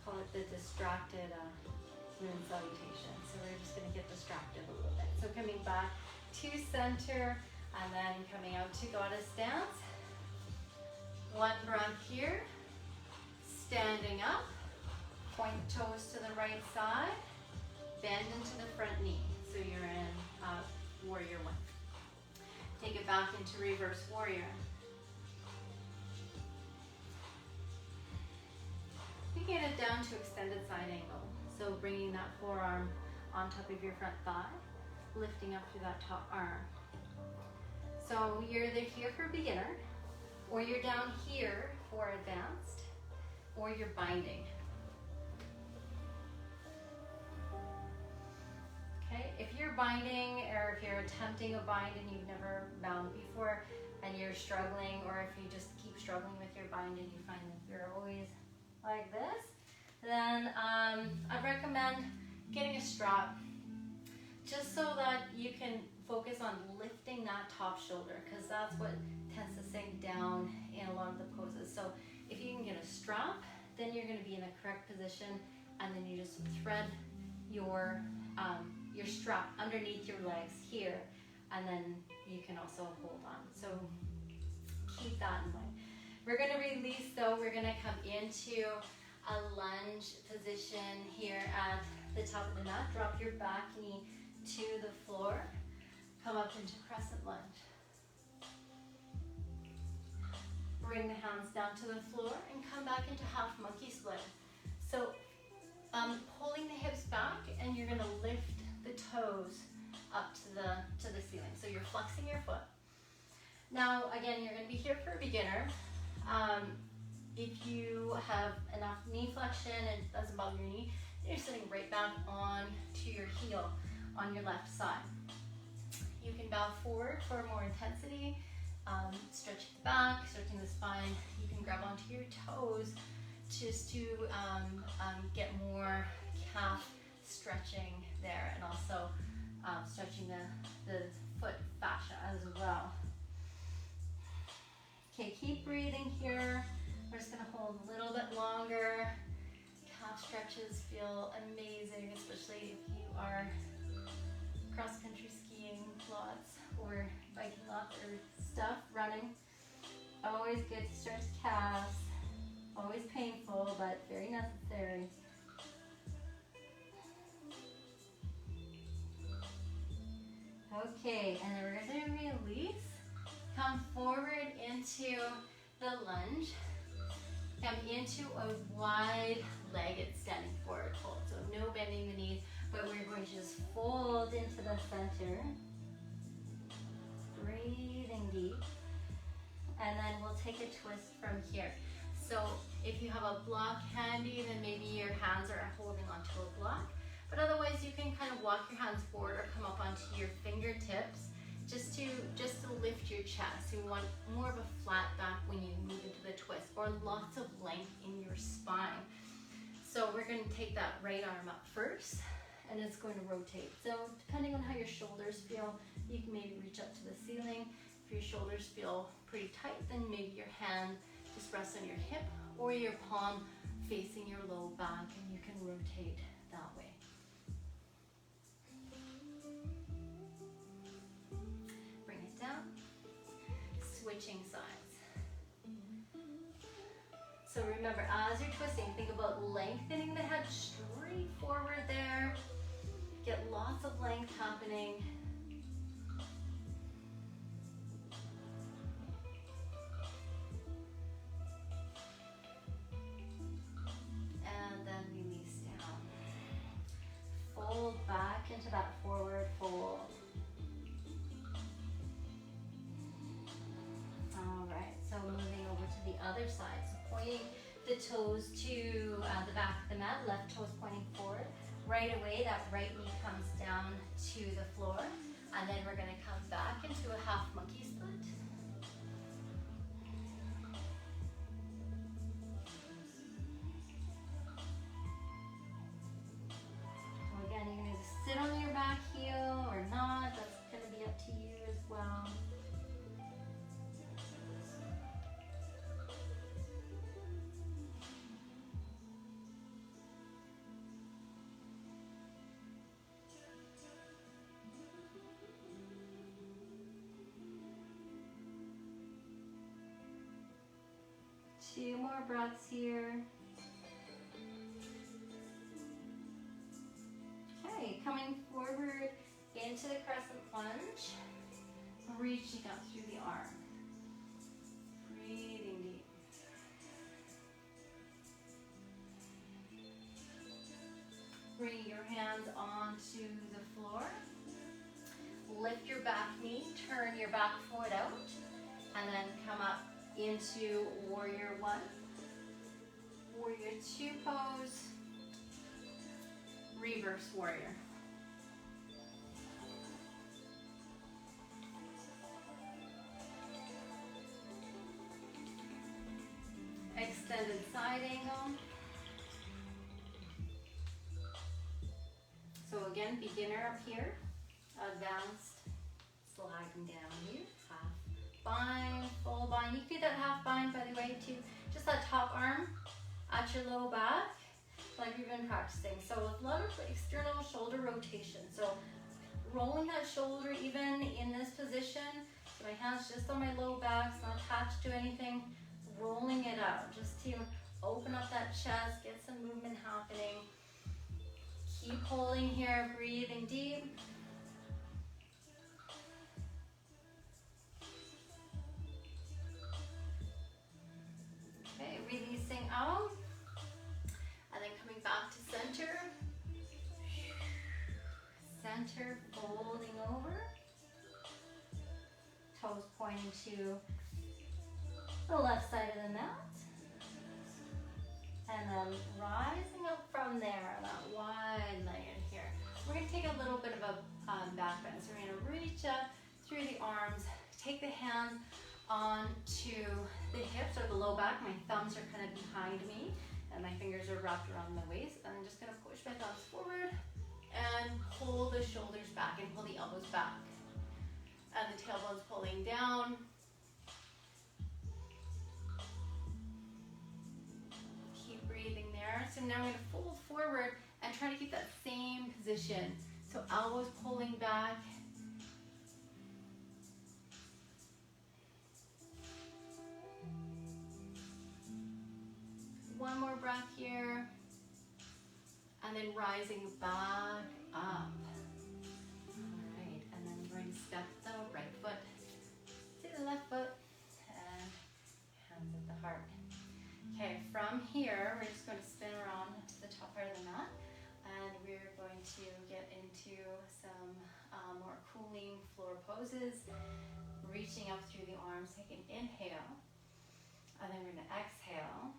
call it the distracted moon salutation. So we're just going to get distracted a little bit. So coming back to center and then coming out to goddess stance. One breath here. Standing up. Point toes to the right side. Bend into the front knee. So you're in warrior one. Take it back into reverse warrior. taking it down to extended side angle. So bringing that forearm on top of your front thigh, lifting up through that top arm. So you're either here for beginner, or you're down here for advanced, or you're binding. Okay, if you're binding, or if you're attempting a bind and you've never bound before, and you're struggling, or if you just keep struggling with your bind and you find that you're always like this, then I'd recommend getting a strap, just so that you can focus on lifting that top shoulder, because that's what tends to sink down in a lot of the poses. So if you can get a strap, then you're going to be in the correct position, and then you just thread your strap underneath your legs here, and then you can also hold on. So keep that in mind. We're going to release though. We're going to come into a lunge position here at the top of the mat. Drop your back knee to the floor. Come up into crescent lunge. Bring the hands down to the floor and come back into half monkey split. So pulling the hips back, and you're going to lift the toes up to the ceiling. So you're flexing your foot. Now again, you're going to be here for a beginner. If you have enough knee flexion and it doesn't bother your knee, you're sitting right back on to your heel on your left side. You can bow forward for more intensity, stretching the back, stretching the spine. You can grab onto your toes just to get more calf stretching there, and also stretching the foot fascia as well. Okay, keep breathing here. We're just gonna hold a little bit longer. Calf stretches feel amazing, especially if you are cross-country skiing lots or biking lots or stuff, running. Always good to stretch calves. Always painful, but very necessary. Okay, and then we're going to release. Come forward into the lunge. Come into a wide-legged standing forward fold. So no bending the knees, but we're going to just fold into the center. Breathing deep. And then we'll take a twist from here. So if you have a block handy, then maybe your hands are holding onto a block. But otherwise, you can kind of walk your hands forward or come up onto your fingertips just to lift your chest. You want more of a flat back when you move into the twist, or lots of length in your spine. So we're going to take that right arm up first, and it's going to rotate. So depending on how your shoulders feel, you can maybe reach up to the ceiling. If your shoulders feel pretty tight, then maybe your hand just rests on your hip, or your palm facing your low back, and you can rotate that way. Bring it down. Switching sides. So remember, as you're twisting, think about lengthening the head straight forward there. Get lots of length happening. And then release down. Fold back into that forward fold. All right, so moving over to the other side. So pointing the toes to the back of the mat, left toes pointing forward. Right away, that right knee comes down to the floor, and then we're gonna come back into a half monkey split. So again, you're gonna just sit on your back heel or not, that's gonna be up to you as well. Two more breaths here. Okay, coming forward into the crescent lunge, reaching up through the arm. Breathing deep. bring your hands onto the floor. Lift your back knee, turn your back foot out, and then come up into Warrior One, Warrior Two pose, Reverse Warrior. Extended side angle. So again, beginner up here, advanced sliding down here, half bind, full bind. You can do that half bind, by the way, too. Just that top arm at your low back, like we've been practicing. So a lot of external shoulder rotation. So rolling that shoulder even in this position. So my hands just on my low back, it's not attached to anything. Rolling it out just to open up that chest, get some movement happening. Keep holding here, breathing deep. Okay, releasing out. And then coming back to center. Center, folding over. Toes pointing to the left side of the mat. And then rising up from there, that wide leg in here. We're going to take a little bit of a back bend. So we're going to reach up through the arms, take the hands onto the hips or the low back. My thumbs are kind of behind me and my fingers are wrapped around the waist. And I'm just going to push my thumbs forward and pull the shoulders back and pull the elbows back. And the tailbone's pulling down. Breathing there. So now I'm going to fold forward and try to keep that same position. So elbows pulling back. One more breath here. And then rising back up. Alright, and then we're going to step the right foot to the left foot and hands at the heart. Okay, from here, we're just going to spin around to the top part of the mat, and we're going to get into some more cooling floor poses, reaching up through the arms, take an inhale, and then we're going to exhale.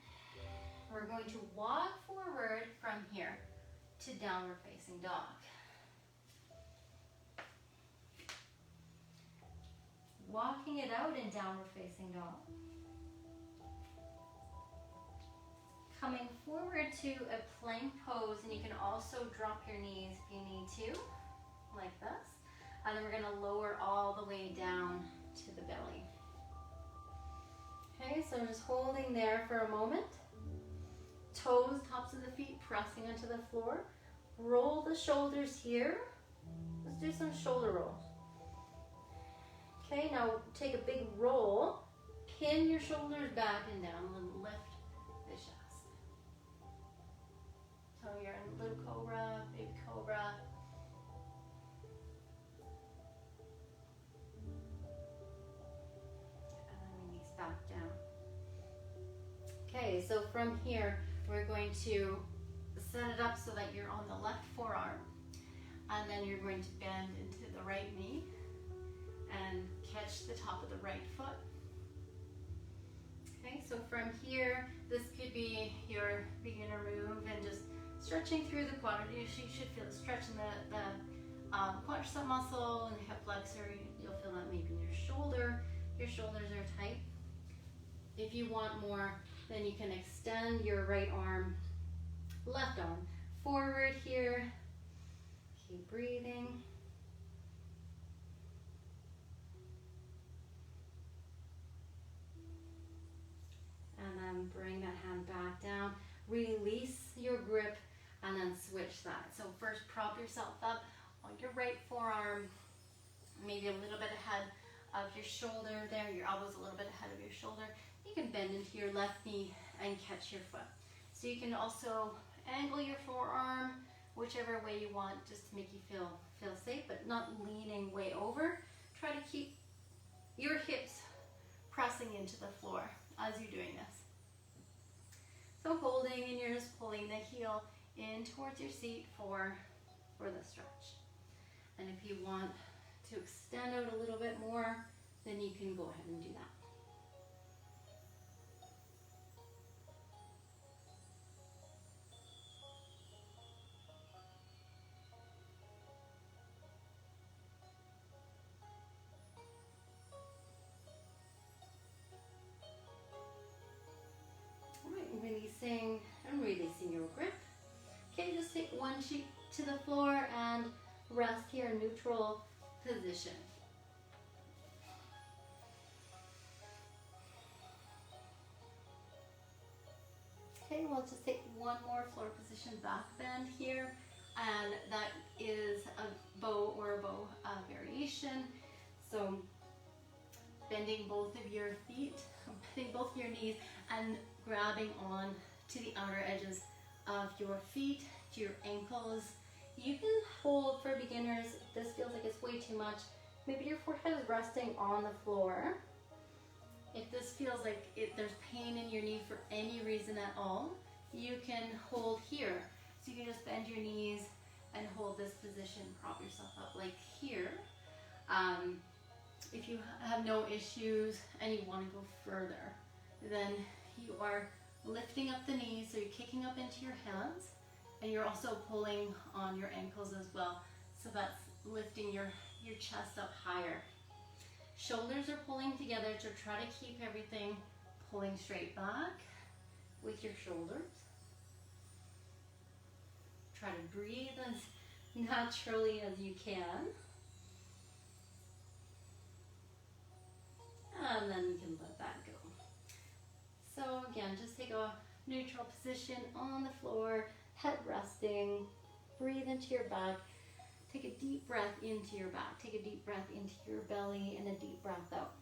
We're going to walk forward from here to downward facing dog. Walking it out in downward facing dog. Coming forward to a plank pose, and you can also drop your knees if you need to, like this. And then we're going to lower all the way down to the belly. Okay, so just holding there for a moment. Toes, tops of the feet pressing onto the floor. Roll the shoulders here. Let's do some shoulder rolls. Okay, now take a big roll. Pin your shoulders back and down and lift the chest. So you're in little cobra, big cobra. And then release back down. Okay, so from here, we're going to set it up so that you're on the left forearm. And then you're going to bend into the right knee and catch the top of the right foot. Okay, so from here, this could be your beginner move and just stretching through the quad. You should feel the stretch in the quadricep muscle and the hip flexor. You'll feel that maybe in your shoulder. Your shoulders are tight. If you want more, then you can extend your right arm, left arm forward here. Keep breathing. And then bring that hand back down. Release your grip and then switch that. So first prop yourself up on your right forearm, maybe a little bit ahead of your shoulder there, your elbows a little bit ahead of your shoulder. You can bend into your left knee and catch your foot. So you can also angle your forearm whichever way you want, just to make you feel safe, but not leaning way over. Try to keep your hips pressing into the floor as you're doing this. So holding, and you're just pulling the heel in towards your seat for the stretch. And if you want to extend out a little bit more, then you can go ahead and do that. All right, releasing and releasing your grip. Okay, just take one cheek to the floor and rest here in neutral position. Okay, we'll just take one more floor position back bend here, and that is a bow or a bow variation. So bending both of your feet, bending both of your knees, and grabbing on to the outer edges of your feet, to your ankles. You can hold, for beginners, if this feels like it's way too much, maybe your forehead is resting on the floor. If this feels like there's pain in your knee for any reason at all, you can hold here. So you can just bend your knees and hold this position, prop yourself up like here. If you have no issues and you want to go further, then you are lifting up the knees, so you're kicking up into your hands, and you're also pulling on your ankles as well. So that's lifting your chest up higher. Shoulders are pulling together to try to keep everything pulling straight back with your shoulders. Try to breathe as naturally as you can. And then you can let that go. So again, just take a neutral position on the floor, head resting, breathe into your back. Take a deep breath into your back. Take a deep breath into your belly and a deep breath out.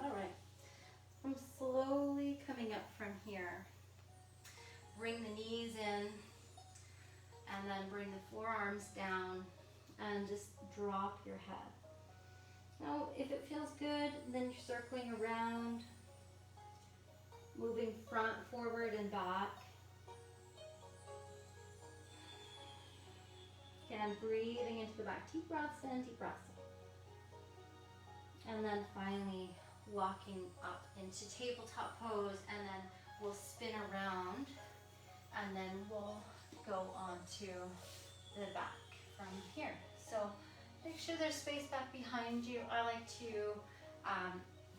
All right. I'm slowly coming up from here. Bring the knees in and then bring the forearms down and just drop your head. Now, if it feels good, then you're circling around, moving front, forward, and back. Again, breathing into the back. Deep breaths in, deep breaths in. And then finally, walking up into tabletop pose, and then we'll spin around, and then we'll go on to the back from here. So make sure there's space back behind you. I like to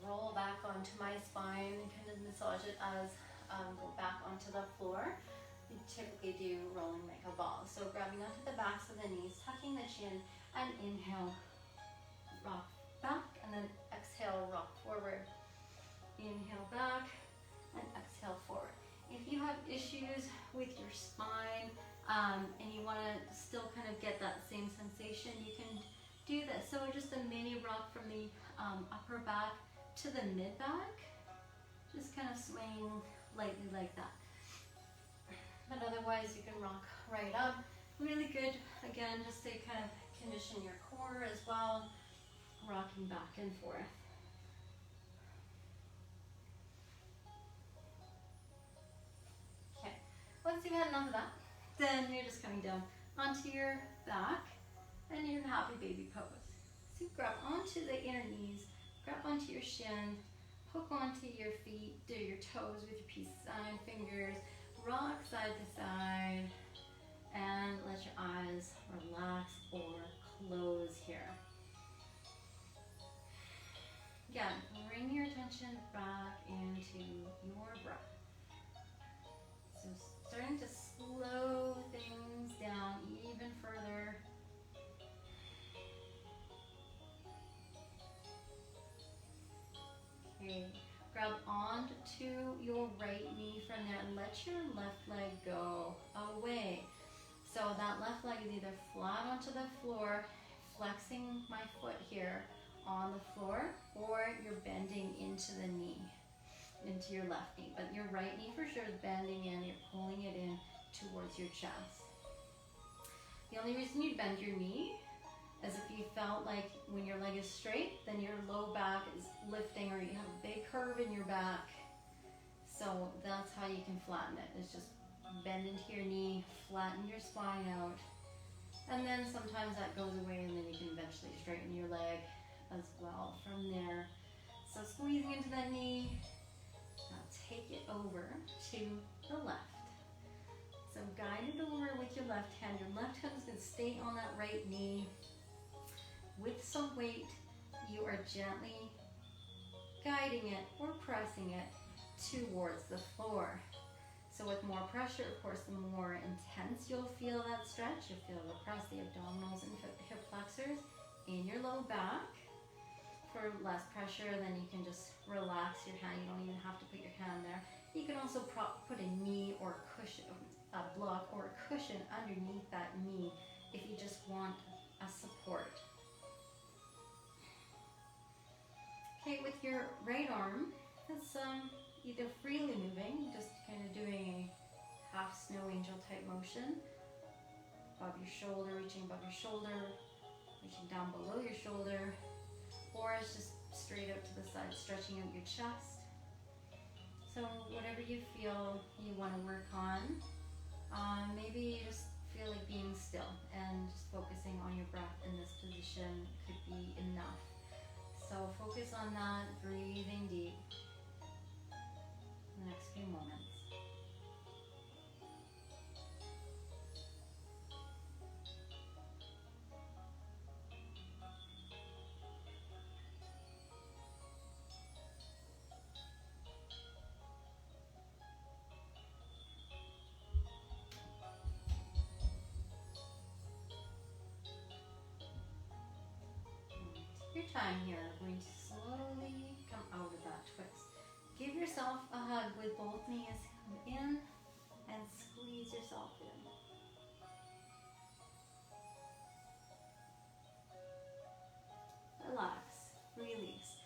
roll back onto my spine and kind of massage it as go back onto the floor. You typically do rolling like a ball. So grabbing onto the backs of the knees, tucking the chin, and inhale, rock back, and then exhale, rock forward. Inhale back, and exhale forward. If you have issues with your spine and you want to still kind of get that same sensation, you can do this. So just a mini rock from the upper back to the mid back, just kind of swaying lightly like that. But otherwise you can rock right up. Really good, again, just to kind of condition your core as well, rocking back and forth. Okay, once you've had enough of that, then you're just coming down onto your back and your happy baby pose. So grab onto the inner knees, grab onto your shin, hook onto your feet, do your toes with your peace sign fingers, rock side to side, and let your eyes relax or close here. Again, bring your attention back into your breath. So starting to slow things down even further. Okay, grab onto your right knee from there and let your left leg go away. So that left leg is either flat onto the floor, flexing my foot here on the floor, or you're bending into the knee, into your left knee. But your right knee for sure is bending in, you're pulling it in towards your chest. The only reason you bend your knee is if you felt like when your leg is straight, then your low back is lifting, or you have a big curve in your back. So that's how you can flatten it. It's just bend into your knee, flatten your spine out. And then sometimes that goes away, and then you can eventually straighten your leg as well from there. So squeezing into that knee, now take it over to the left. So guide it over with your left hand. Your left hand is going to stay on that right knee. With some weight, you are gently guiding it or pressing it towards the floor. So with more pressure, of course, the more intense you'll feel that stretch. You'll feel it across the abdominals and hip flexors in your low back. For less pressure, then you can just relax your hand. You don't even have to put your hand there. You can also put a knee or cushion, a block or a cushion underneath that knee if you just want a support. Okay, with your right arm, it's either freely moving, just kind of doing a half snow angel type motion, above your shoulder, reaching above your shoulder, reaching down below your shoulder, or it's just straight out to the side, stretching out your chest. So whatever you feel you want to work on, maybe you just feel like being still and just focusing on your breath in this position could be enough. So focus on that, breathing deep in the next few moments. Your time here, we're going to slowly come out of that twist. Give yourself a hug with both knees. Come in and squeeze yourself in. Relax, release.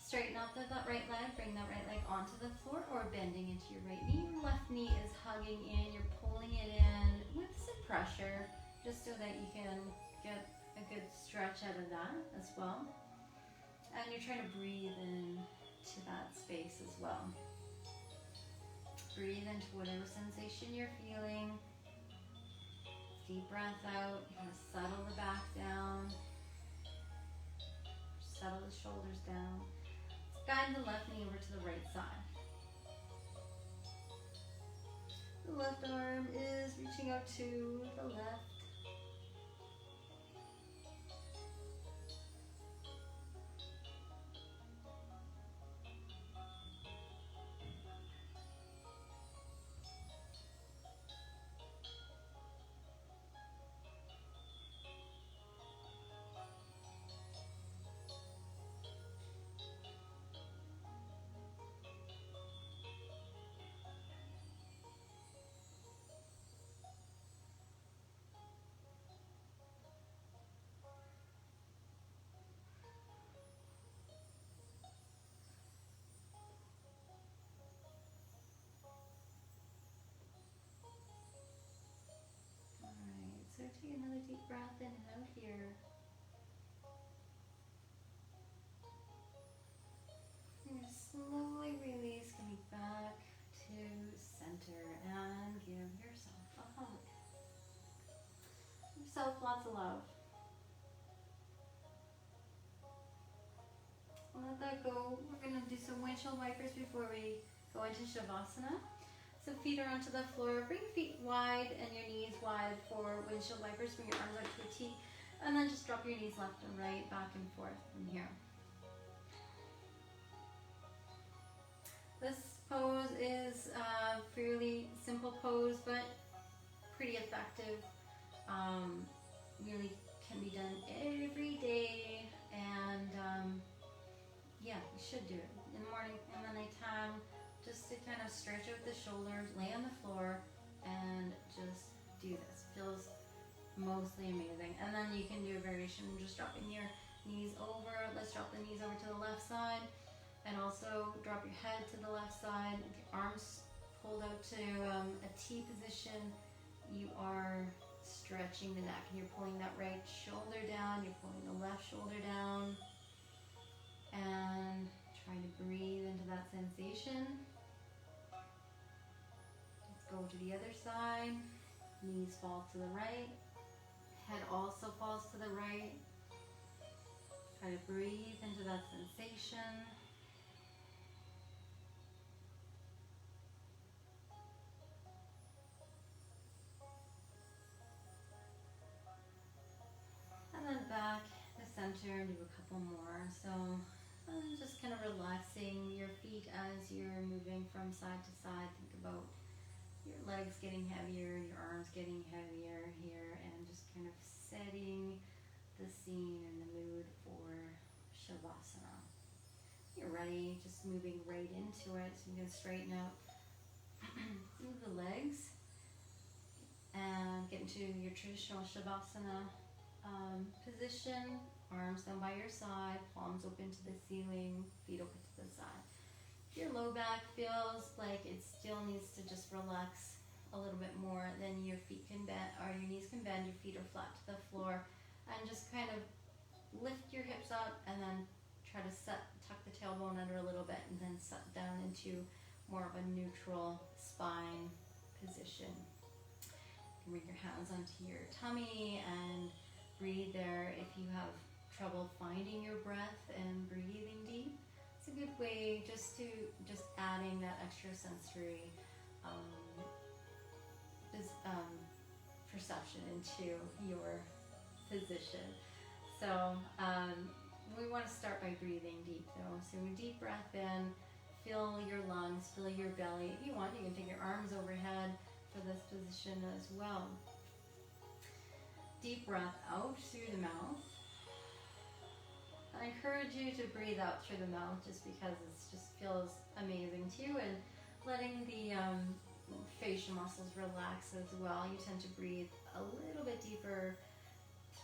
Straighten up that right leg, bring that right leg onto the floor or bending into your right knee. Your left knee is hugging in, you're pulling it in with some pressure, just so that you can get a good stretch out of that as well. And you're trying to breathe in to that space as well. Breathe into whatever sensation you're feeling. Deep breath out. You're going to settle the back down. Settle the shoulders down. Guide the left knee over to the right side. The left arm is reaching out to the left. So take another deep breath in and out here. And slowly release, coming back to center and give yourself a hug. Give yourself lots of love. Let that go. We're going to do some windshield wipers before we go into Shavasana. So feet are onto the floor. Bring feet wide and your knees wide for windshield wipers. Bring your arms out to a T. And then just drop your knees left and right, back and forth from here. This pose is a fairly simple pose, but pretty effective. Really can be done every day. And yeah, you should do it in the morning and the nighttime. Just to kind of stretch out the shoulders, lay on the floor, and just do this. Feels mostly amazing. And then you can do a variation, just dropping your knees over. Let's drop the knees over to the left side, and also drop your head to the left side. With your arms pulled out to a T position, you are stretching stretching the neck, and you're pulling that right shoulder down, you're pulling the left shoulder down, and trying to breathe into that sensation. Let's go to the other side. Knees fall to the right, head also falls to the right. Try to breathe into that sensation. And then back to center and do a couple more. So just kind of relaxing your feet as you're moving from side to side. Think about your legs getting heavier, your arms getting heavier here, and just kind of setting the scene and the mood for Shavasana. You're ready, just moving right into it. So you can straighten out move the legs and get into your traditional Shavasana position. Arms down by your side, palms open to the ceiling, feet open to the side. If your low back feels like it still needs to just relax a little bit more, then your feet can bend, or your knees can bend, your feet are flat to the floor, and just kind of lift your hips up and then try to tuck the tailbone under a little bit and then set down into more of a neutral spine position. You can bring your hands onto your tummy and breathe there. If you have trouble finding your breath and breathing deep, it's a good way just adding that extra sensory perception into your position. So we want to start by breathing deep though. So deep breath in, fill your lungs, fill your belly. If you want, you can take your arms overhead for this position as well. Deep breath out through the mouth. I encourage you to breathe out through the mouth just because it just feels amazing too, and letting the facial muscles relax as well. You tend to breathe a little bit deeper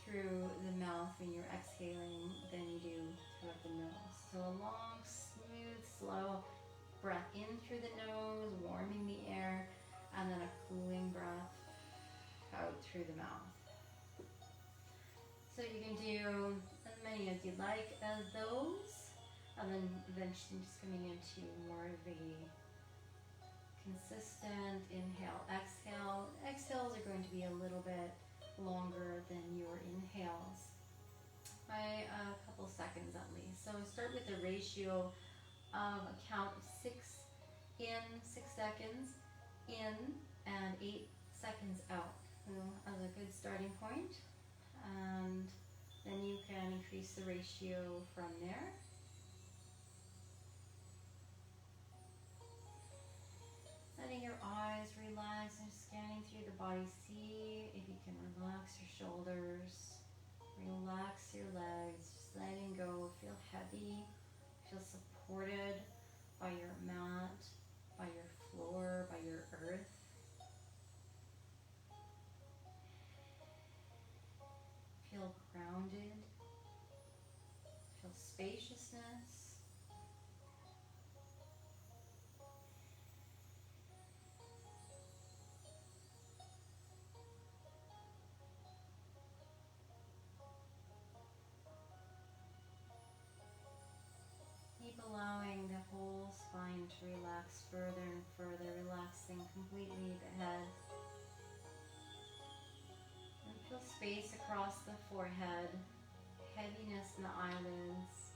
through the mouth when you're exhaling than you do throughout the nose. So a long, smooth, slow breath in through the nose, warming the air, and then a cooling breath out through the mouth. So you can do as many as you'd like as those, and then eventually just coming into more of a consistent inhale, exhale. Exhales are going to be a little bit longer than your inhales, by a couple seconds at least. So start with a ratio of a count of 6 in, 6 seconds in, and 8 seconds out. So as a good starting point. And then you can increase the ratio from there. Letting your eyes relax and scanning through the body. See if you can relax your shoulders, relax your legs, just letting go. Feel heavy, feel supported by your mat, by your floor, by your earth. Feel grounded, feel spaciousness. Keep allowing the whole spine to relax further and further, relaxing completely the head. And feel space across the forehead, heaviness in the eyelids,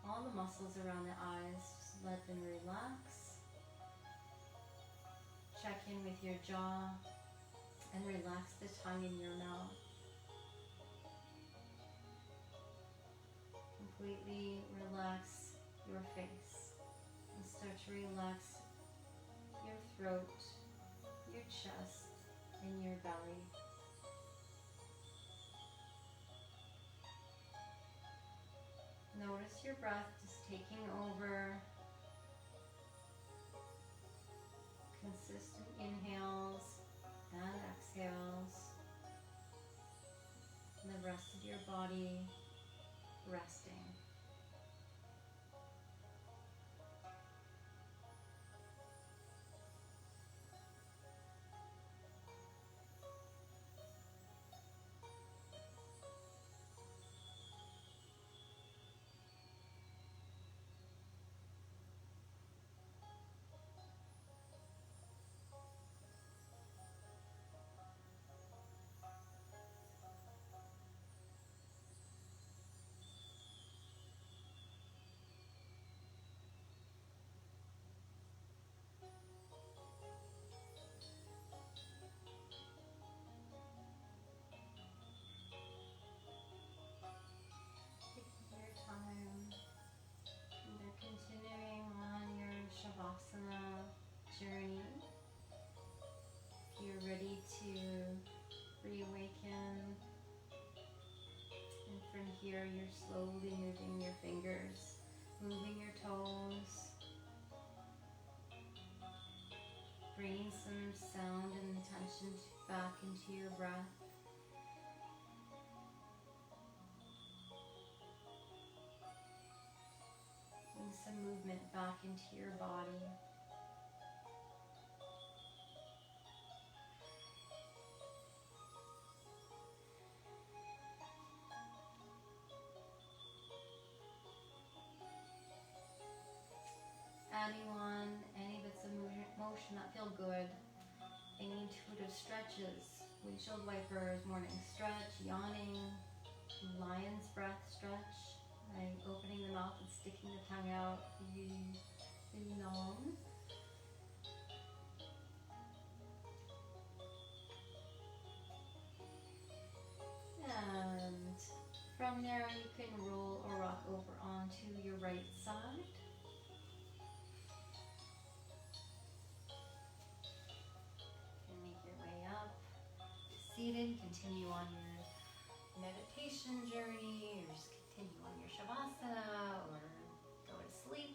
all the muscles around the eyes, just let them relax. Check in with your jaw and relax the tongue in your mouth. Completely relax your face and start to relax your throat, your chest, and your belly. Notice your breath just taking over. Consistent inhales and exhales. And the rest of your body resting. here, you're slowly moving your fingers, moving your toes, bringing some sound and intention back into your breath. And some movement back into your body. Any bits of motion that feel good, any intuitive stretches, windshield wipers, morning stretch, yawning, lion's breath stretch, like opening the mouth and sticking the tongue out, yawn. And from there you can roll or rock over onto your right side. Seated, continue on your meditation journey, or just continue on your shavasana, or go to sleep,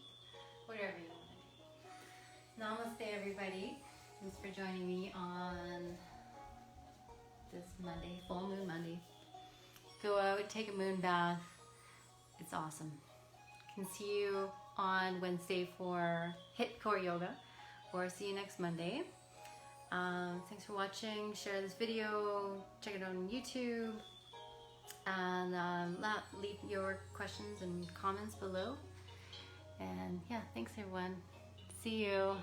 whatever you want to do. Namaste, everybody. Thanks for joining me on this Monday, full moon Monday. Go out, take a moon bath. It's awesome. Can see you on Wednesday for HIIT Core Yoga, or see you next Monday. Thanks for watching. Share this video, check it out on YouTube, and leave your questions and comments below. And yeah, thanks everyone. See you.